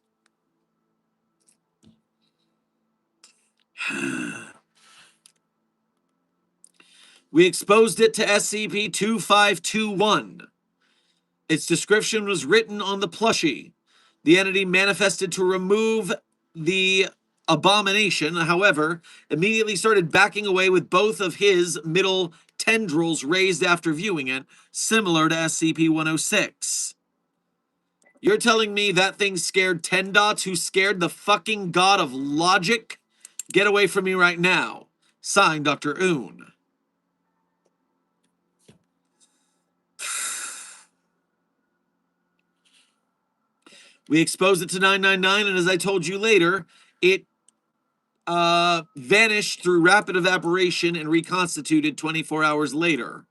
Speaker 1: We exposed it to SCP-2521. Its description was written on the plushie. The entity manifested to remove the abomination, however, immediately started backing away with both of his middle tendrils raised after viewing it, similar to SCP-106. You're telling me that thing scared 10 Dots, who scared the fucking god of logic? Get away from me right now. Signed, Dr. Oon. We exposed it to 999, and as I told you later, it vanished through rapid evaporation and reconstituted 24 hours later.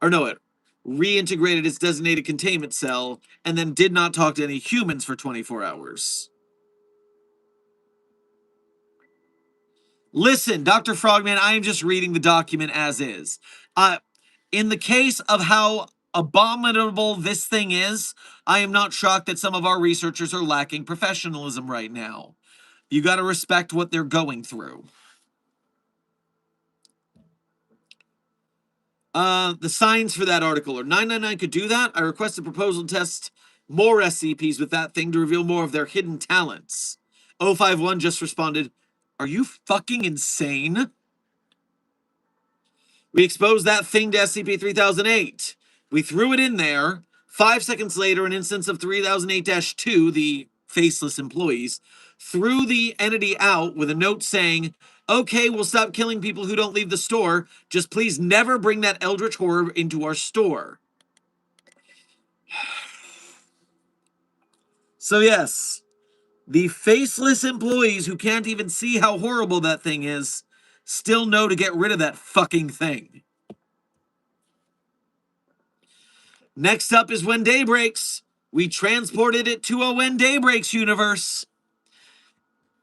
Speaker 1: Or no, it reintegrated its designated containment cell and then did not talk to any humans for 24 hours. Listen, Dr. Frogman, I am just reading the document as is. In the case of how abominable this thing is, I am not shocked that some of our researchers are lacking professionalism right now. You got to respect what they're going through. The signs for that article are 999 could do that. I request a proposal to test more SCPs with that thing to reveal more of their hidden talents. 051 just responded, "Are you fucking insane?" We exposed that thing to SCP-3008. We threw it in there. 5 seconds later, an instance of 3008-2, the faceless employees, threw the entity out with a note saying, "Okay, we'll stop killing people who don't leave the store. Just please never bring that eldritch horror into our store." So yes, the faceless employees who can't even see how horrible that thing is still know to get rid of that fucking thing. Next up is When Day Breaks. We transported it to a When Day Breaks universe,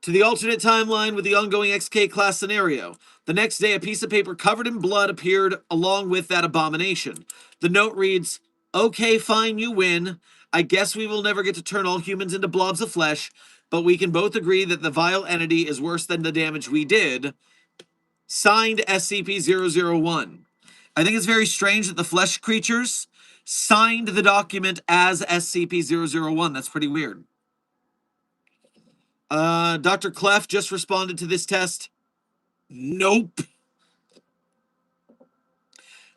Speaker 1: to the alternate timeline with the ongoing XK class scenario. The next day, a piece of paper covered in blood appeared along with that abomination. The note reads, "Okay, fine, you win. I guess we will never get to turn all humans into blobs of flesh, but we can both agree that the vile entity is worse than the damage we did. Signed, SCP-001. I think it's very strange that the flesh creatures signed the document as SCP-001. That's pretty weird. Dr. Clef just responded to this test. Nope.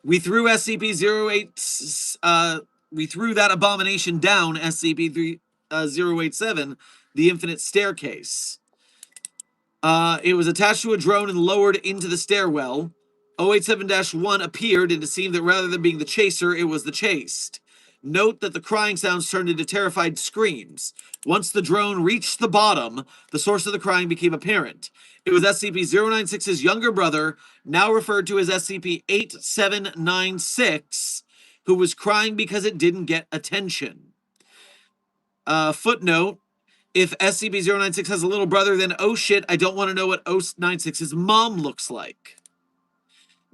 Speaker 1: We threw SCP-08, we threw that abomination down SCP-087, the Infinite Staircase. It was attached to a drone and lowered into the stairwell. 087-1 appeared, and it seemed that rather than being the chaser, it was the chased. Note that the crying sounds turned into terrified screams. Once the drone reached the bottom, the source of the crying became apparent. It was SCP-096's younger brother, now referred to as SCP-8796, who was crying because it didn't get attention. Footnote, if SCP-096 has a little brother, then oh shit, I don't want to know what 096's mom looks like.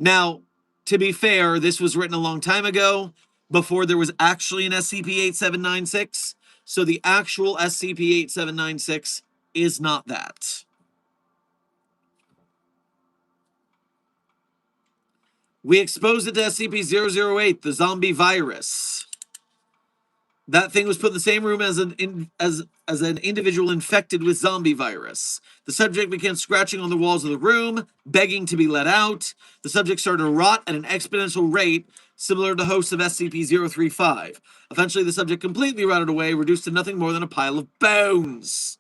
Speaker 1: Now, to be fair, this was written a long time ago, before there was actually an SCP-8796, so the actual SCP-8796 is not that. We exposed it to SCP-008, the zombie virus. That thing was put in the same room as an individual infected with zombie virus. The subject began scratching on the walls of the room, begging to be let out. The subject started to rot at an exponential rate, similar to hosts of SCP-035. Eventually, the subject completely rotted away, reduced to nothing more than a pile of bones.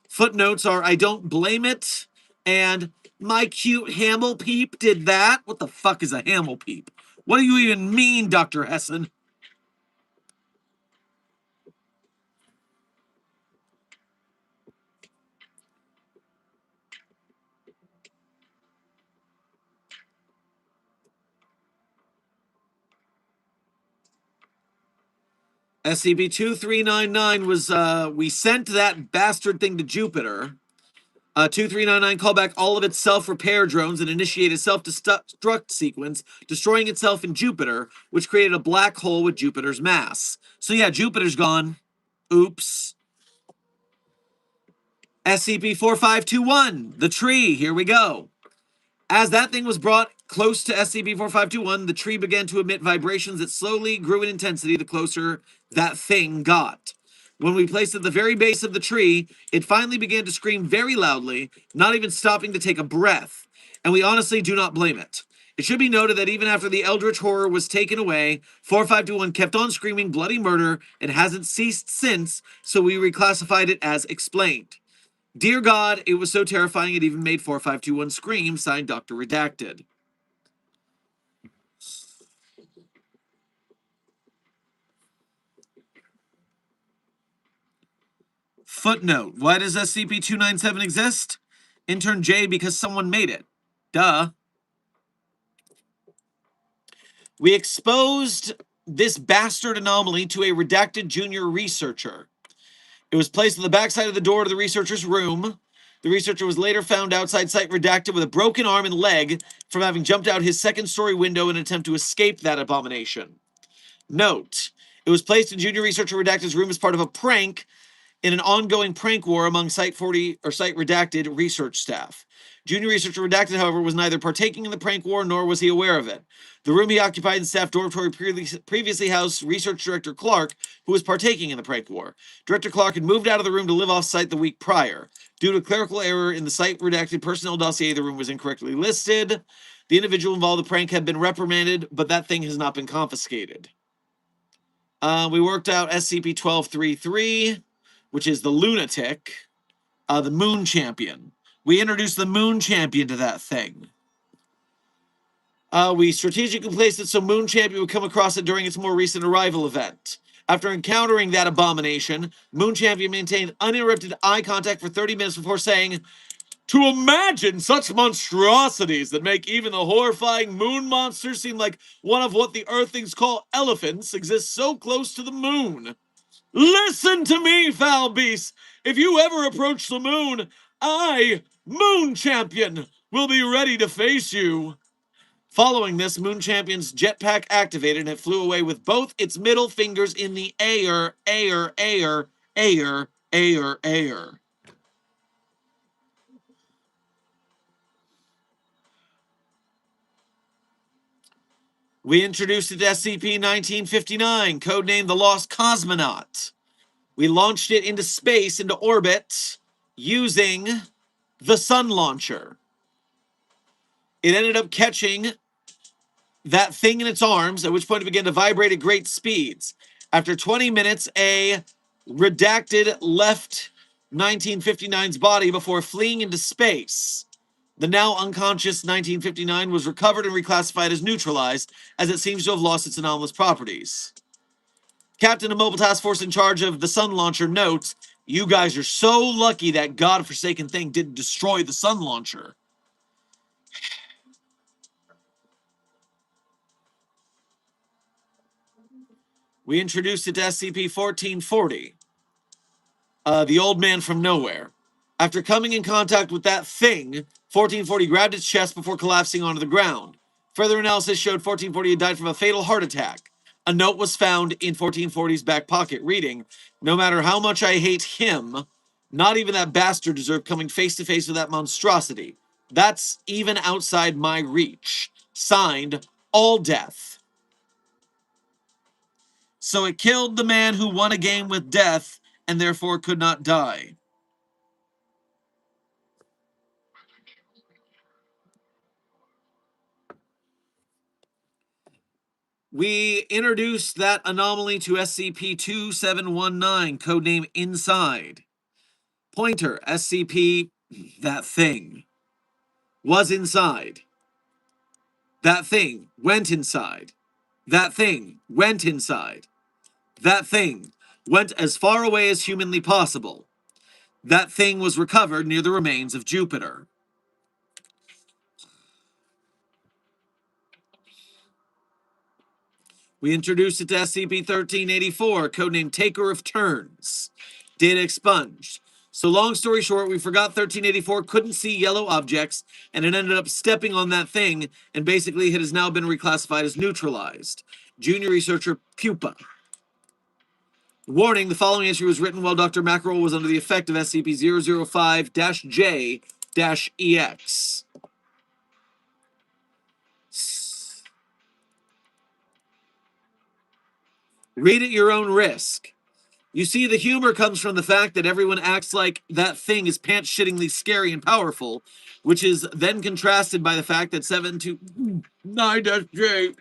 Speaker 1: Footnotes are, I don't blame it, and my cute Hamel Peep did that. What the fuck is a Hamel Peep? What do you even mean, Dr. Hessen? SCP-2399 was, we sent that bastard thing to Jupiter. 2399 called back all of its self-repair drones and initiated a self-destruct sequence, destroying itself in Jupiter, which created a black hole with Jupiter's mass. So yeah, Jupiter's gone. Oops. SCP-4521, the tree, here we go. As that thing was brought close to SCP-4521, the tree began to emit vibrations that slowly grew in intensity the closer that thing got. When we placed it at the very base of the tree, it finally began to scream very loudly, not even stopping to take a breath. And we honestly do not blame it. It should be noted that even after the Eldritch Horror was taken away, 4521 kept on screaming bloody murder and hasn't ceased since, so we reclassified it as explained. Dear God, it was so terrifying it even made 4521 scream, signed Dr. Redacted. Footnote, why does SCP-297 exist? Intern J, because someone made it. Duh. We exposed this bastard anomaly to a redacted junior researcher. It was placed on the backside of the door to the researcher's room. The researcher was later found outside site redacted with a broken arm and leg from having jumped out his second-story window in an attempt to escape that abomination. Note, it was placed in Junior Researcher Redacted's room as part of a prank in an ongoing prank war among Site Redacted research staff. Junior Researcher Redacted, however, was neither partaking in the prank war nor was he aware of it. The room he occupied in staff dormitory previously housed Research Director Clark, who was partaking in the prank war. Director Clark had moved out of the room to live off-site the week prior. Due to clerical error in the Site Redacted personnel dossier, the room was incorrectly listed. The individual involved in the prank had been reprimanded, but that thing has not been confiscated. We worked out SCP-1233, which is the lunatic, the Moon Champion. We introduced the Moon Champion to that thing. We strategically placed it so Moon Champion would come across it during its more recent arrival event. After encountering that abomination, Moon Champion maintained uninterrupted eye contact for 30 minutes before saying, "To imagine such monstrosities that make even the horrifying moon monster seem like one of what the Earthlings call elephants exists so close to the moon. Listen to me, foul beast! If you ever approach the moon, I, Moon Champion, will be ready to face you." Following this, Moon Champion's jetpack activated and it flew away with both its middle fingers in the air. We introduced it to SCP-1959, codenamed the Lost Cosmonaut. We launched it into space, into orbit, using the Sun Launcher. It ended up catching that thing in its arms, at which point it began to vibrate at great speeds. After 20 minutes, a redacted left 1959's body before fleeing into space. The now unconscious 1959 was recovered and reclassified as neutralized, as it seems to have lost its anomalous properties. Captain of Mobile Task Force in charge of the Sun Launcher notes, "You guys are so lucky that godforsaken thing didn't destroy the Sun Launcher." We introduced it to SCP-1440, the old man from nowhere. After coming in contact with that thing, 1440 grabbed its chest before collapsing onto the ground. Further analysis showed 1440 had died from a fatal heart attack. A note was found in 1440's back pocket reading, "No matter how much I hate him, not even that bastard deserved coming face to face with that monstrosity. That's even outside my reach. Signed, All Death." So it killed the man who won a game with death and therefore could not die. We introduced that anomaly to SCP-2719, codename Inside. Pointer, SCP, that thing, was inside. That thing went inside. That thing went inside. That thing went as far away as humanly possible. That thing was recovered near the remains of Jupiter. We introduced it to SCP-1384, codename Taker of Turns. Data expunged. So long story short, we forgot 1384 couldn't see yellow objects, and it ended up stepping on that thing, and basically it has now been reclassified as neutralized. Junior researcher Pupa. Warning, the following entry was written while Dr. Mackerel was under the effect of SCP-005-J-EX. Read at your own risk. You see, the humor comes from the fact that everyone acts like that thing is pants-shittingly scary and powerful, which is then contrasted by the fact that 729-J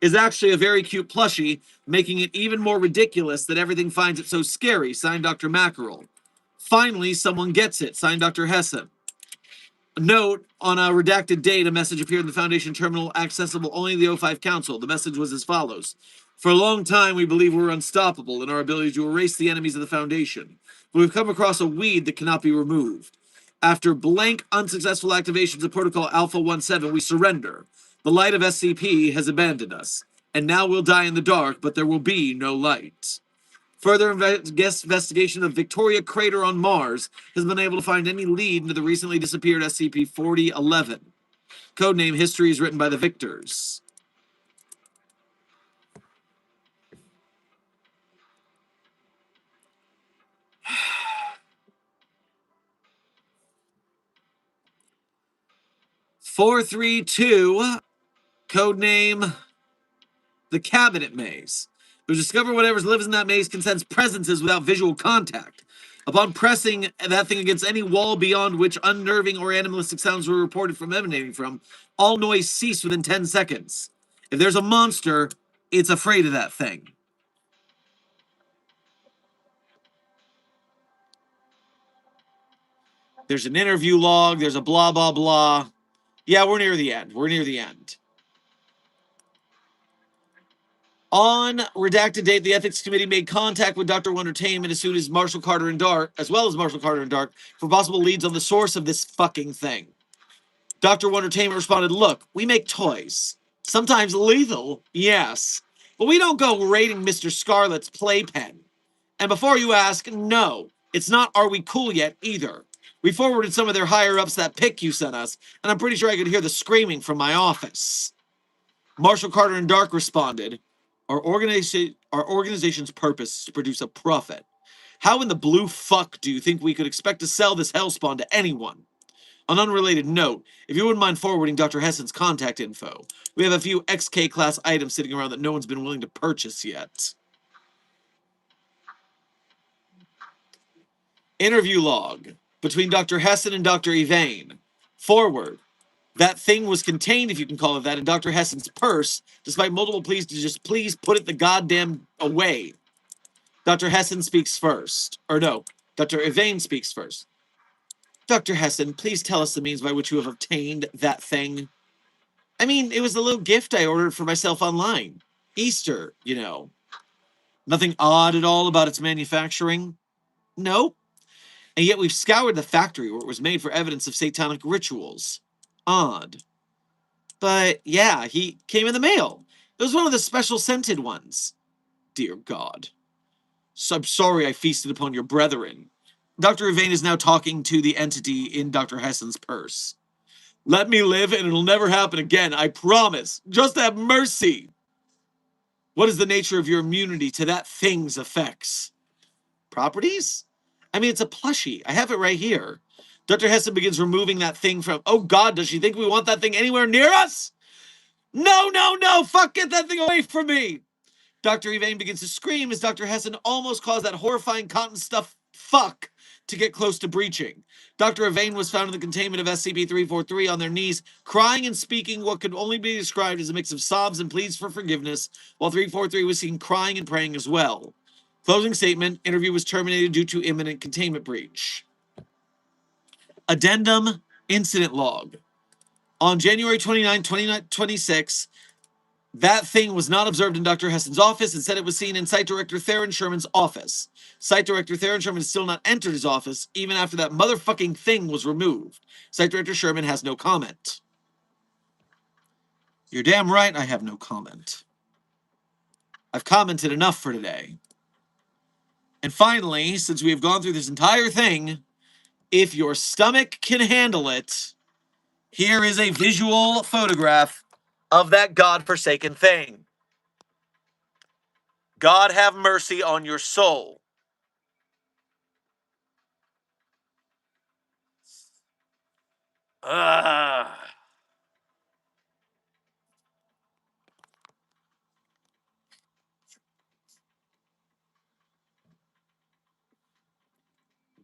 Speaker 1: is actually a very cute plushie, making it even more ridiculous that everything finds it so scary, signed Dr. Mackerel. Finally, someone gets it, signed Dr. Hessen. Note, on a redacted date, a message appeared in the Foundation terminal accessible only to the O5 Council. The message was as follows. For a long time, we believe we're unstoppable in our ability to erase the enemies of the Foundation, but we've come across a weed that cannot be removed. After blank, unsuccessful activations of Protocol Alpha-17, we surrender. The light of SCP has abandoned us, and now we'll die in the dark, but there will be no light. Further investigation of Victoria Crater on Mars has been able to find any lead into the recently disappeared SCP-4011. Codename History is written by the Victors. (432), codename The Cabinet Maze. It was discovered whatever lives in that maze can sense presences without visual contact. Upon pressing that thing against any wall beyond which unnerving or animalistic sounds were reported from emanating from, all noise ceased within 10 seconds. If there's a monster, it's afraid of that thing. There's an interview log, there's a blah, blah, blah. Yeah, we're near the end. We're near the end. On redacted date, the ethics committee made contact with Dr. Wondertainment as soon as Marshall Carter and Dark, as well as Marshall Carter and Dark, for possible leads on the source of this fucking thing. Dr. Wondertainment responded, look, we make toys. Sometimes lethal, yes. But we don't go raiding Mr. Scarlet's playpen. And before you ask, no, it's not Are We Cool Yet either. We forwarded some of their higher-ups that pic you sent us, and I'm pretty sure I could hear the screaming from my office. Marshall Carter and Dark responded, our organization's purpose is to produce a profit. How in the blue fuck do you think we could expect to sell this hellspawn to anyone? On an unrelated note, if you wouldn't mind forwarding Dr. Hessen's contact info, we have a few XK-class items sitting around that no one's been willing to purchase yet. Interview log between Dr. Hessen and Dr. Evane. Forward. That thing was contained, if you can call it that, in Dr. Hessen's purse, despite multiple pleas to just please put it the goddamn away. Dr. Hessen speaks first. Or no, Dr. Evane speaks first. Dr. Hessen, please tell us the means by which you have obtained that thing. I mean, it was a little gift I ordered for myself online. Easter, you know. Nothing odd at all about its manufacturing? Nope. And yet we've scoured the factory where it was made for evidence of satanic rituals. Odd. But yeah, he came in the mail. It was one of the special scented ones. Dear God. So I'm sorry I feasted upon your brethren. Dr. Evane is now talking to the entity in Dr. Hessen's purse. Let me live and it'll never happen again, I promise. Just have mercy. What is the nature of your immunity to that thing's effects? Properties? I mean, it's a plushie. I have it right here. Dr. Hessen begins removing that thing from... Oh, God, does she think we want that thing anywhere near us? No, no, no! Fuck, get that thing away from me! Dr. Evane begins to scream as Dr. Hessen almost caused that horrifying cotton stuff fuck to get close to breaching. Dr. Evane was found in the containment of SCP-343 on their knees, crying and speaking what could only be described as a mix of sobs and pleas for forgiveness, while 343 was seen crying and praying as well. Closing statement, interview was terminated due to imminent containment breach. Addendum, incident log. On January 29, 2026, that thing was not observed in Dr. Hessen's office. Instead, it was seen in Site Director Theron Sherman's office. Site Director Theron Sherman has still not entered his office, even after that motherfucking thing was removed. Site Director Sherman has no comment. You're damn right I have no comment. I've commented enough for today. And finally, since we have gone through this entire thing, if your stomach can handle it, here is a visual photograph of that godforsaken thing. God have mercy on your soul.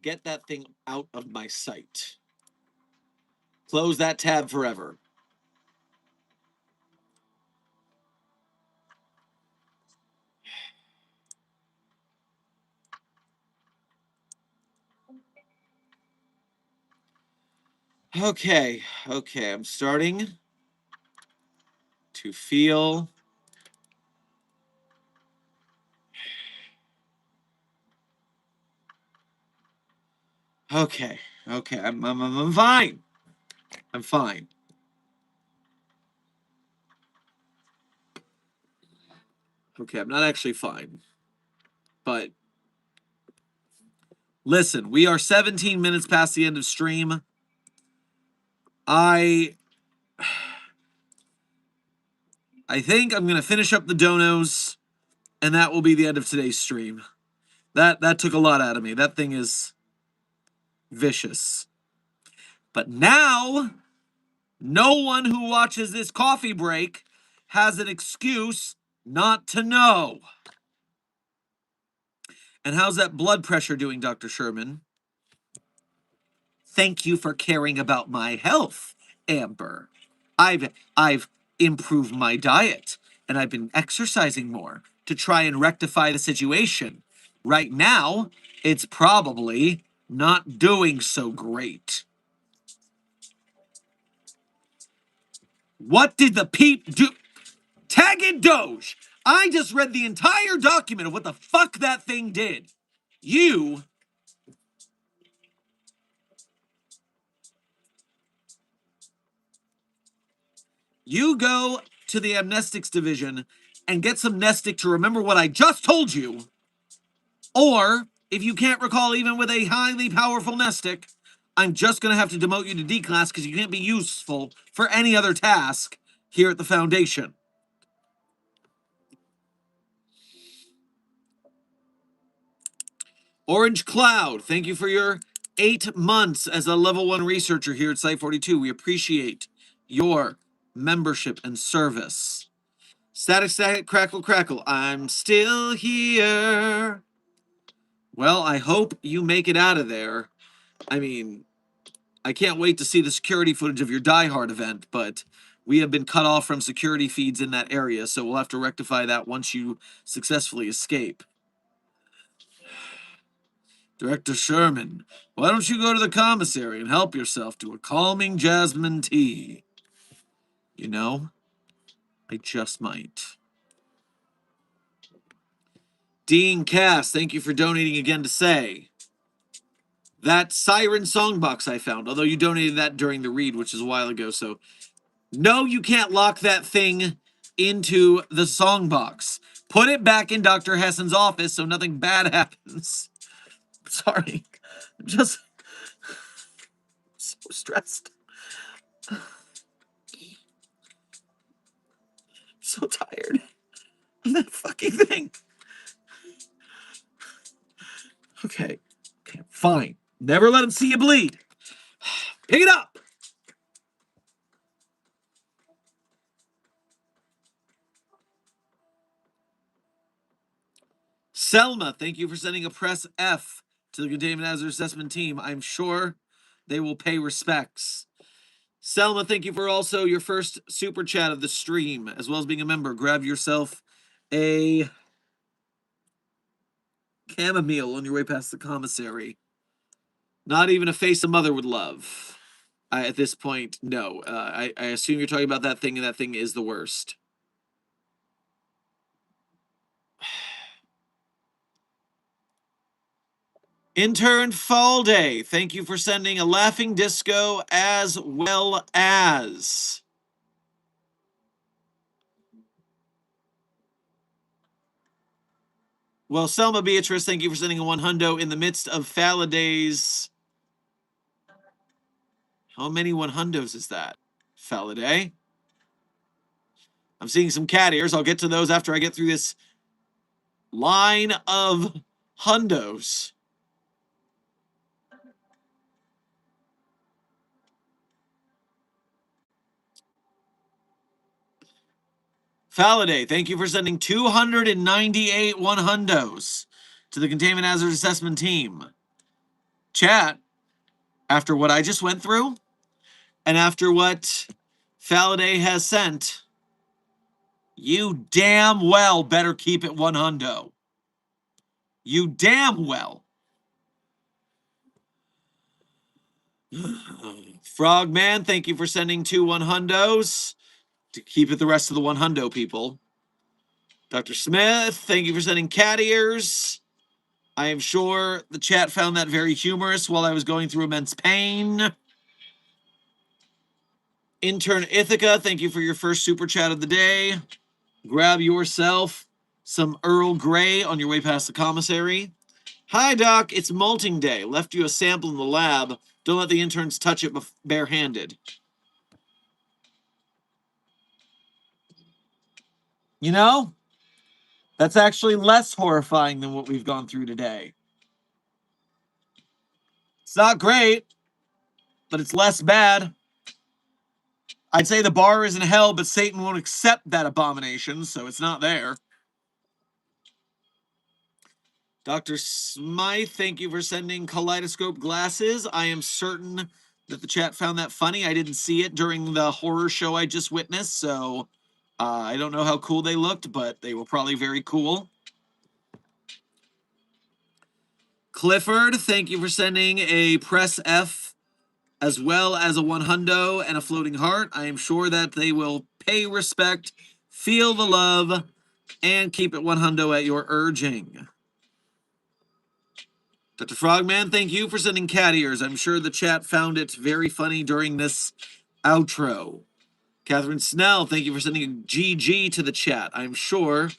Speaker 1: Get that thing out of my sight. Close that tab forever. Okay, I'm starting to feel okay. I'm fine. I'm fine. Okay, I'm not actually fine. But listen, we are 17 minutes past the end of stream. I think I'm gonna finish up the donos, and that will be the end of today's stream. That took a lot out of me. That thing is vicious. But now, no one who watches this coffee break has an excuse not to know. And how's that blood pressure doing, Dr. Sherman? Thank you for caring about my health, Amber. I've improved my diet, and I've been exercising more to try and rectify the situation. Right now, it's probably not doing so great. What did the peep do? Tag it Doge! I just read the entire document of what the fuck that thing did. You go to the amnestics division and get some nestic to remember what I just told you. Or, if you can't recall even with a highly powerful nestic, I'm just going to have to demote you to D class because you can't be useful for any other task here at the Foundation. Orange Cloud, thank you for your 8 months as a level 1 researcher here at Site 42. We appreciate your membership and service. Static, crackle, crackle. I'm still here. Well, I hope you make it out of there. I mean, I can't wait to see the security footage of your Die Hard event, but we have been cut off from security feeds in that area, so we'll have to rectify that once you successfully escape. Director Sherman, why don't you go to the commissary and help yourself to a calming jasmine tea? You know, I just might. Dean Cass, thank you for donating again to say. That Siren Songbox I found, although you donated that during the read, which is a while ago, so no, you can't lock that thing into the songbox. Put it back in Dr. Hessen's office so nothing bad happens. Sorry. I'm just so stressed. So tired of that fucking thing. Okay, fine. Never let him see you bleed. Pick it up. Selma, thank you for sending a press F to the Containment Hazard Assessment team. I'm sure they will pay respects. Selma, thank you for also your first super chat of the stream, as well as being a member. Grab yourself a chamomile on your way past the commissary. Not even a face a mother would love. At this point, no. I assume you're talking about that thing, and that thing is the worst. Intern Fall Day, thank you for sending a laughing disco as well as... Well, Selma Beatrice, thank you for sending a 100 in the midst of Faladay's... How many 100s is that? Faladay? I'm seeing some cat ears. I'll get to those after I get through this line of hundos. Faladay, thank you for sending 298 100s to the Containment Hazard Assessment team. Chat, after what I just went through, and after what Faladay has sent, you damn well better keep it 100. You damn well. Frogman, thank you for sending 2 100s to keep it the rest of the 100 people. Dr. Smith, thank you for sending cat ears. I am sure the chat found that very humorous while I was going through immense pain. Intern Ithaca, thank you for your first super chat of the day. Grab yourself some Earl Grey on your way past the commissary. Hi, Doc. It's molting day. Left you a sample in the lab. Don't let the interns touch it barehanded. You know, that's actually less horrifying than what we've gone through today. It's not great, but it's less bad. I'd say the bar is in hell, but Satan won't accept that abomination, so it's not there. Dr. Smythe, thank you for sending kaleidoscope glasses. I am certain that the chat found that funny. I didn't see it during the horror show I just witnessed, so I don't know how cool they looked, but they were probably very cool. Clifford, thank you for sending a press F as well as a 100 and a floating heart. I am sure that they will pay respect, feel the love, and keep it 100 at your urging. Dr. Frogman, thank you for sending cat ears. I'm sure the chat found it very funny during this outro. Catherine Snell, thank you for sending a GG to the chat. I'm sure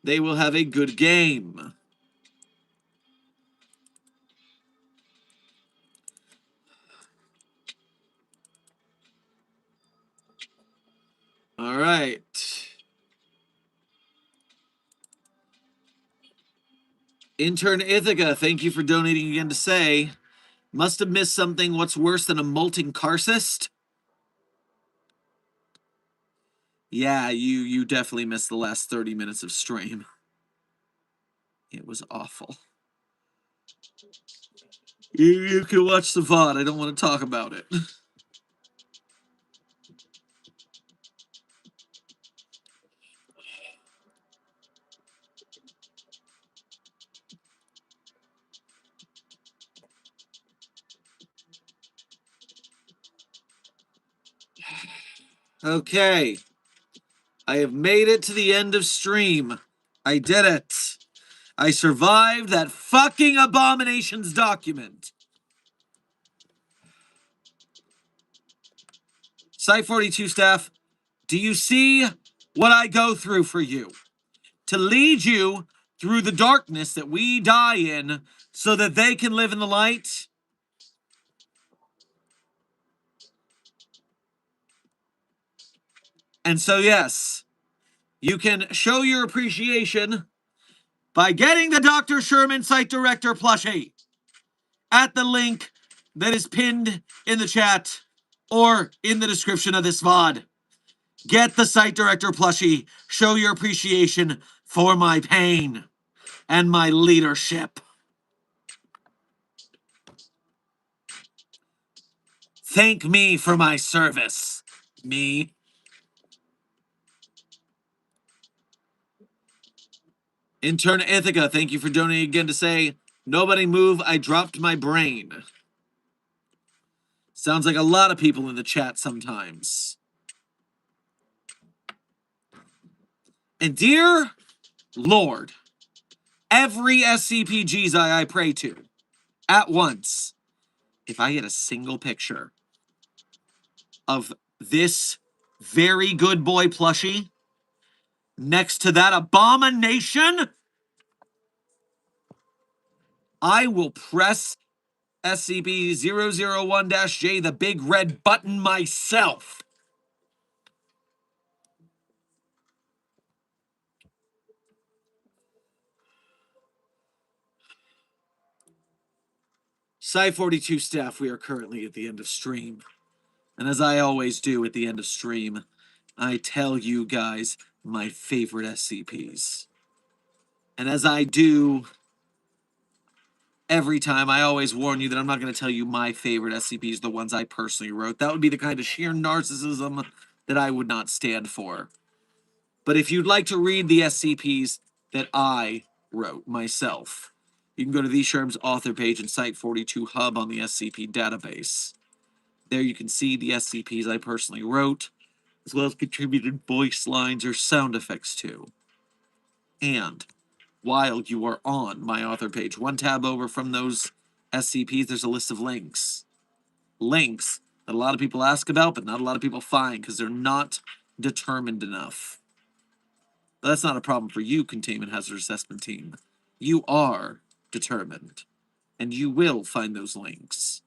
Speaker 1: they will have a good game. All right. Intern Ithaca, thank you for donating again to say, must have missed something. What's worse than a molting carcist? Yeah, you definitely missed the last 30 minutes of stream. It was awful. You can watch the VOD. I don't want to talk about it. Okay. I have made it to the end of stream. I did it. I survived that fucking abominations document. Site 42 staff, do you see what I go through for you? To lead you through the darkness that we die in so that they can live in the light? And so, yes, you can show your appreciation by getting the Dr. Sherman Site Director plushie at the link that is pinned in the chat or in the description of this VOD. Get the Site Director plushie. Show your appreciation for my pain. and my leadership. Thank me for my service. Me. Intern Ithaca, thank you for donating again to say, nobody move, I dropped my brain. Sounds like a lot of people in the chat sometimes. And dear Lord, every SCP I pray to, at once, if I get a single picture of this very good boy plushie next to that abomination, I will press SCP-001-J, the big red button, myself. Site-42 staff, we are currently at the end of stream. And as I always do at the end of stream, I tell you guys my favorite SCPs. And as I do every time, I always warn you that I'm not going to tell you my favorite SCPs, the ones I personally wrote. That would be the kind of sheer narcissism that I would not stand for. But if you'd like to read the SCPs that I wrote myself, you can go to the Sherm's author page and Site-42 Hub on the SCP database. There you can see the SCPs I personally wrote, as well as contributed voice lines or sound effects to. And while you are on my author page, one tab over from those SCPs, there's a list of links. Links that a lot of people ask about, but not a lot of people find because they're not determined enough. But that's not a problem for you, Containment Hazard Assessment Team. You are determined, and you will find those links.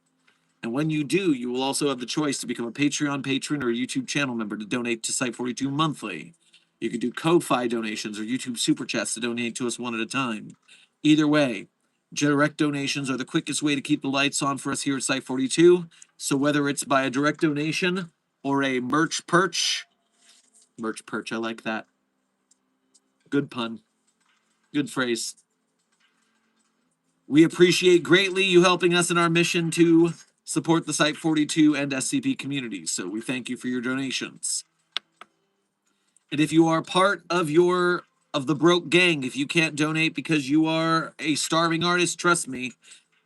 Speaker 1: And when you do, you will also have the choice to become a Patreon patron or a YouTube channel member to donate to Site-42 monthly. You can do Ko-Fi donations or YouTube Super Chats to donate to us one at a time. Either way, direct donations are the quickest way to keep the lights on for us here at Site-42. So whether it's by a direct donation or a merch perch, I like that. Good pun. Good phrase. We appreciate greatly you helping us in our mission to support the Site-42 and SCP communities, so we thank you for your donations. And if you are part of the broke gang, if you can't donate because you are a starving artist, trust me,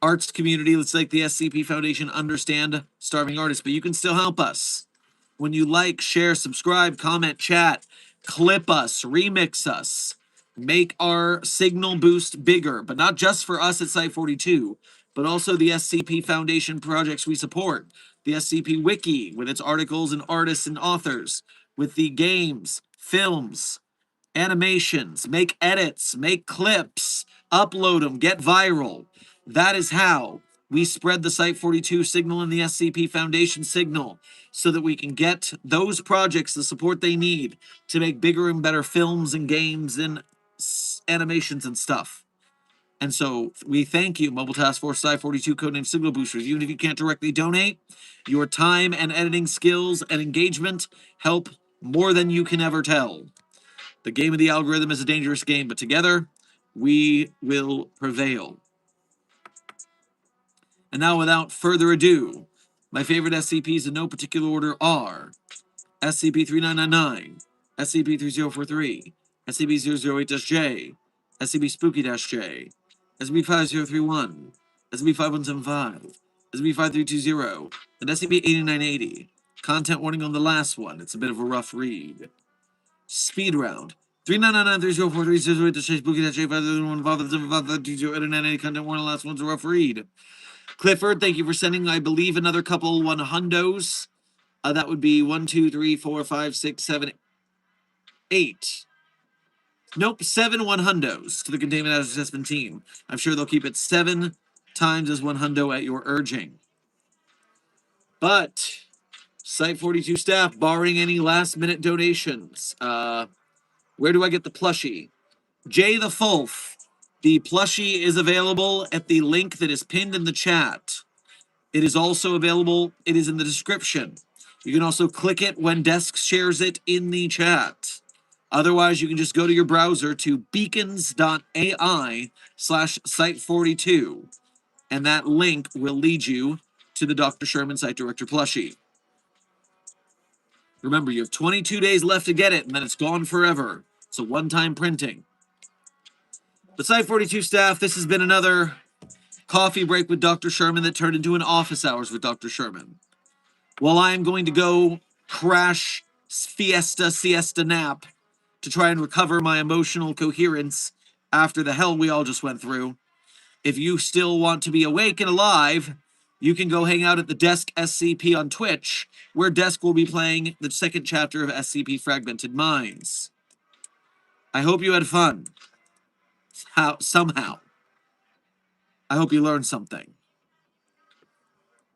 Speaker 1: arts community, let's like the SCP Foundation, understand starving artists, but you can still help us. When you like, share, subscribe, comment, chat, clip us, remix us, make our signal boost bigger, but not just for us at Site-42, but also the SCP Foundation projects we support, the SCP Wiki with its articles and artists and authors, with the games, films, animations, make edits, make clips, upload them, get viral. That is how we spread the Site-42 signal and the SCP Foundation signal so that we can get those projects the support they need to make bigger and better films and games and animations and stuff. And so we thank you, Mobile Task Force Site-42, codename Signal Boosters. Even if you can't directly donate, your time and editing skills and engagement help more than you can ever tell. The game of the algorithm is a dangerous game, but together we will prevail. And now, without further ado, my favorite SCPs in no particular order are SCP-3999, SCP-3043, SCP-008-J, SCP-Spooky-J, SCP-5031, SCP-5175, SCP-5320, and SCP-8980. Content warning on the last one. It's a bit of a rough read. Speed round. 399-3043-008-J, Spooky-J, 5175, content warning. The last one's a rough read. Clifford, thank you for sending, I believe, another couple 100s. That would be 1, 2, 3, 4, 5, 6, 7, 8. Nope, 7 100s to the Containment Hazard Assessment Team. I'm sure they'll keep it 7 times as 100 at your urging. But Site-42 staff, barring any last-minute donations, where do I get the plushie? Jay the Fulf. The plushie is available at the link that is pinned in the chat. It is also available, it is in the description. You can also click it when Desk shares it in the chat. Otherwise, you can just go to your browser to beacons.ai/site42, and that link will lead you to the Dr. Sherman Site Director plushie. Remember, you have 22 days left to get it, and then it's gone forever. It's a one-time printing. The Site 42 staff, this has been another coffee break with Dr. Sherman that turned into an office hours with Dr. Sherman. While I am going to go crash siesta nap to try and recover my emotional coherence after the hell we all just went through, if you still want to be awake and alive, you can go hang out at the Desk SCP on Twitch, where Desk will be playing the second chapter of SCP Fragmented Minds. I hope you had fun. Somehow. I hope you learned something.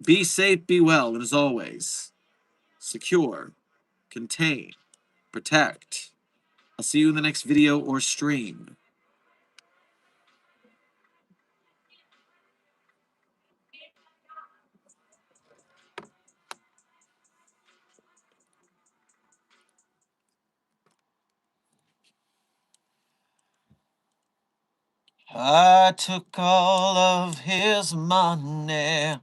Speaker 1: Be safe, be well, and as always, secure, contain, protect. I'll see you in the next video or stream. I took all of his money,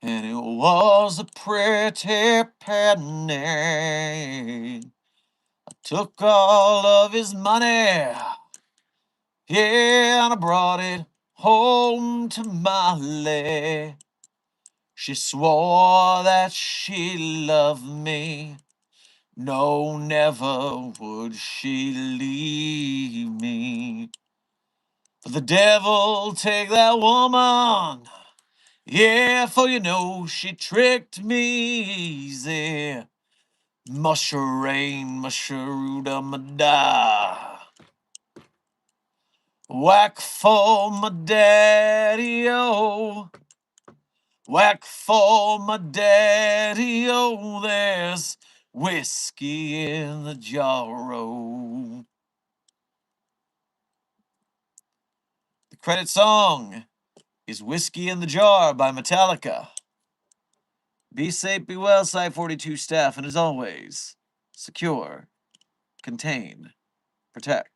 Speaker 1: and it was a pretty penny. I took all of his money, yeah, and I brought it home to Molly. She swore that she loved me. No, never would she leave me. But the devil take that woman. Yeah, for you know she tricked me easy. Musharain, musharudamada. Whack for my daddy-o. Whack for my daddy-o. There's whiskey in the jar-o. The credit song is Whiskey in the Jar by Metallica. Be safe, be well, Site 42 staff, and as always, secure, contain, protect.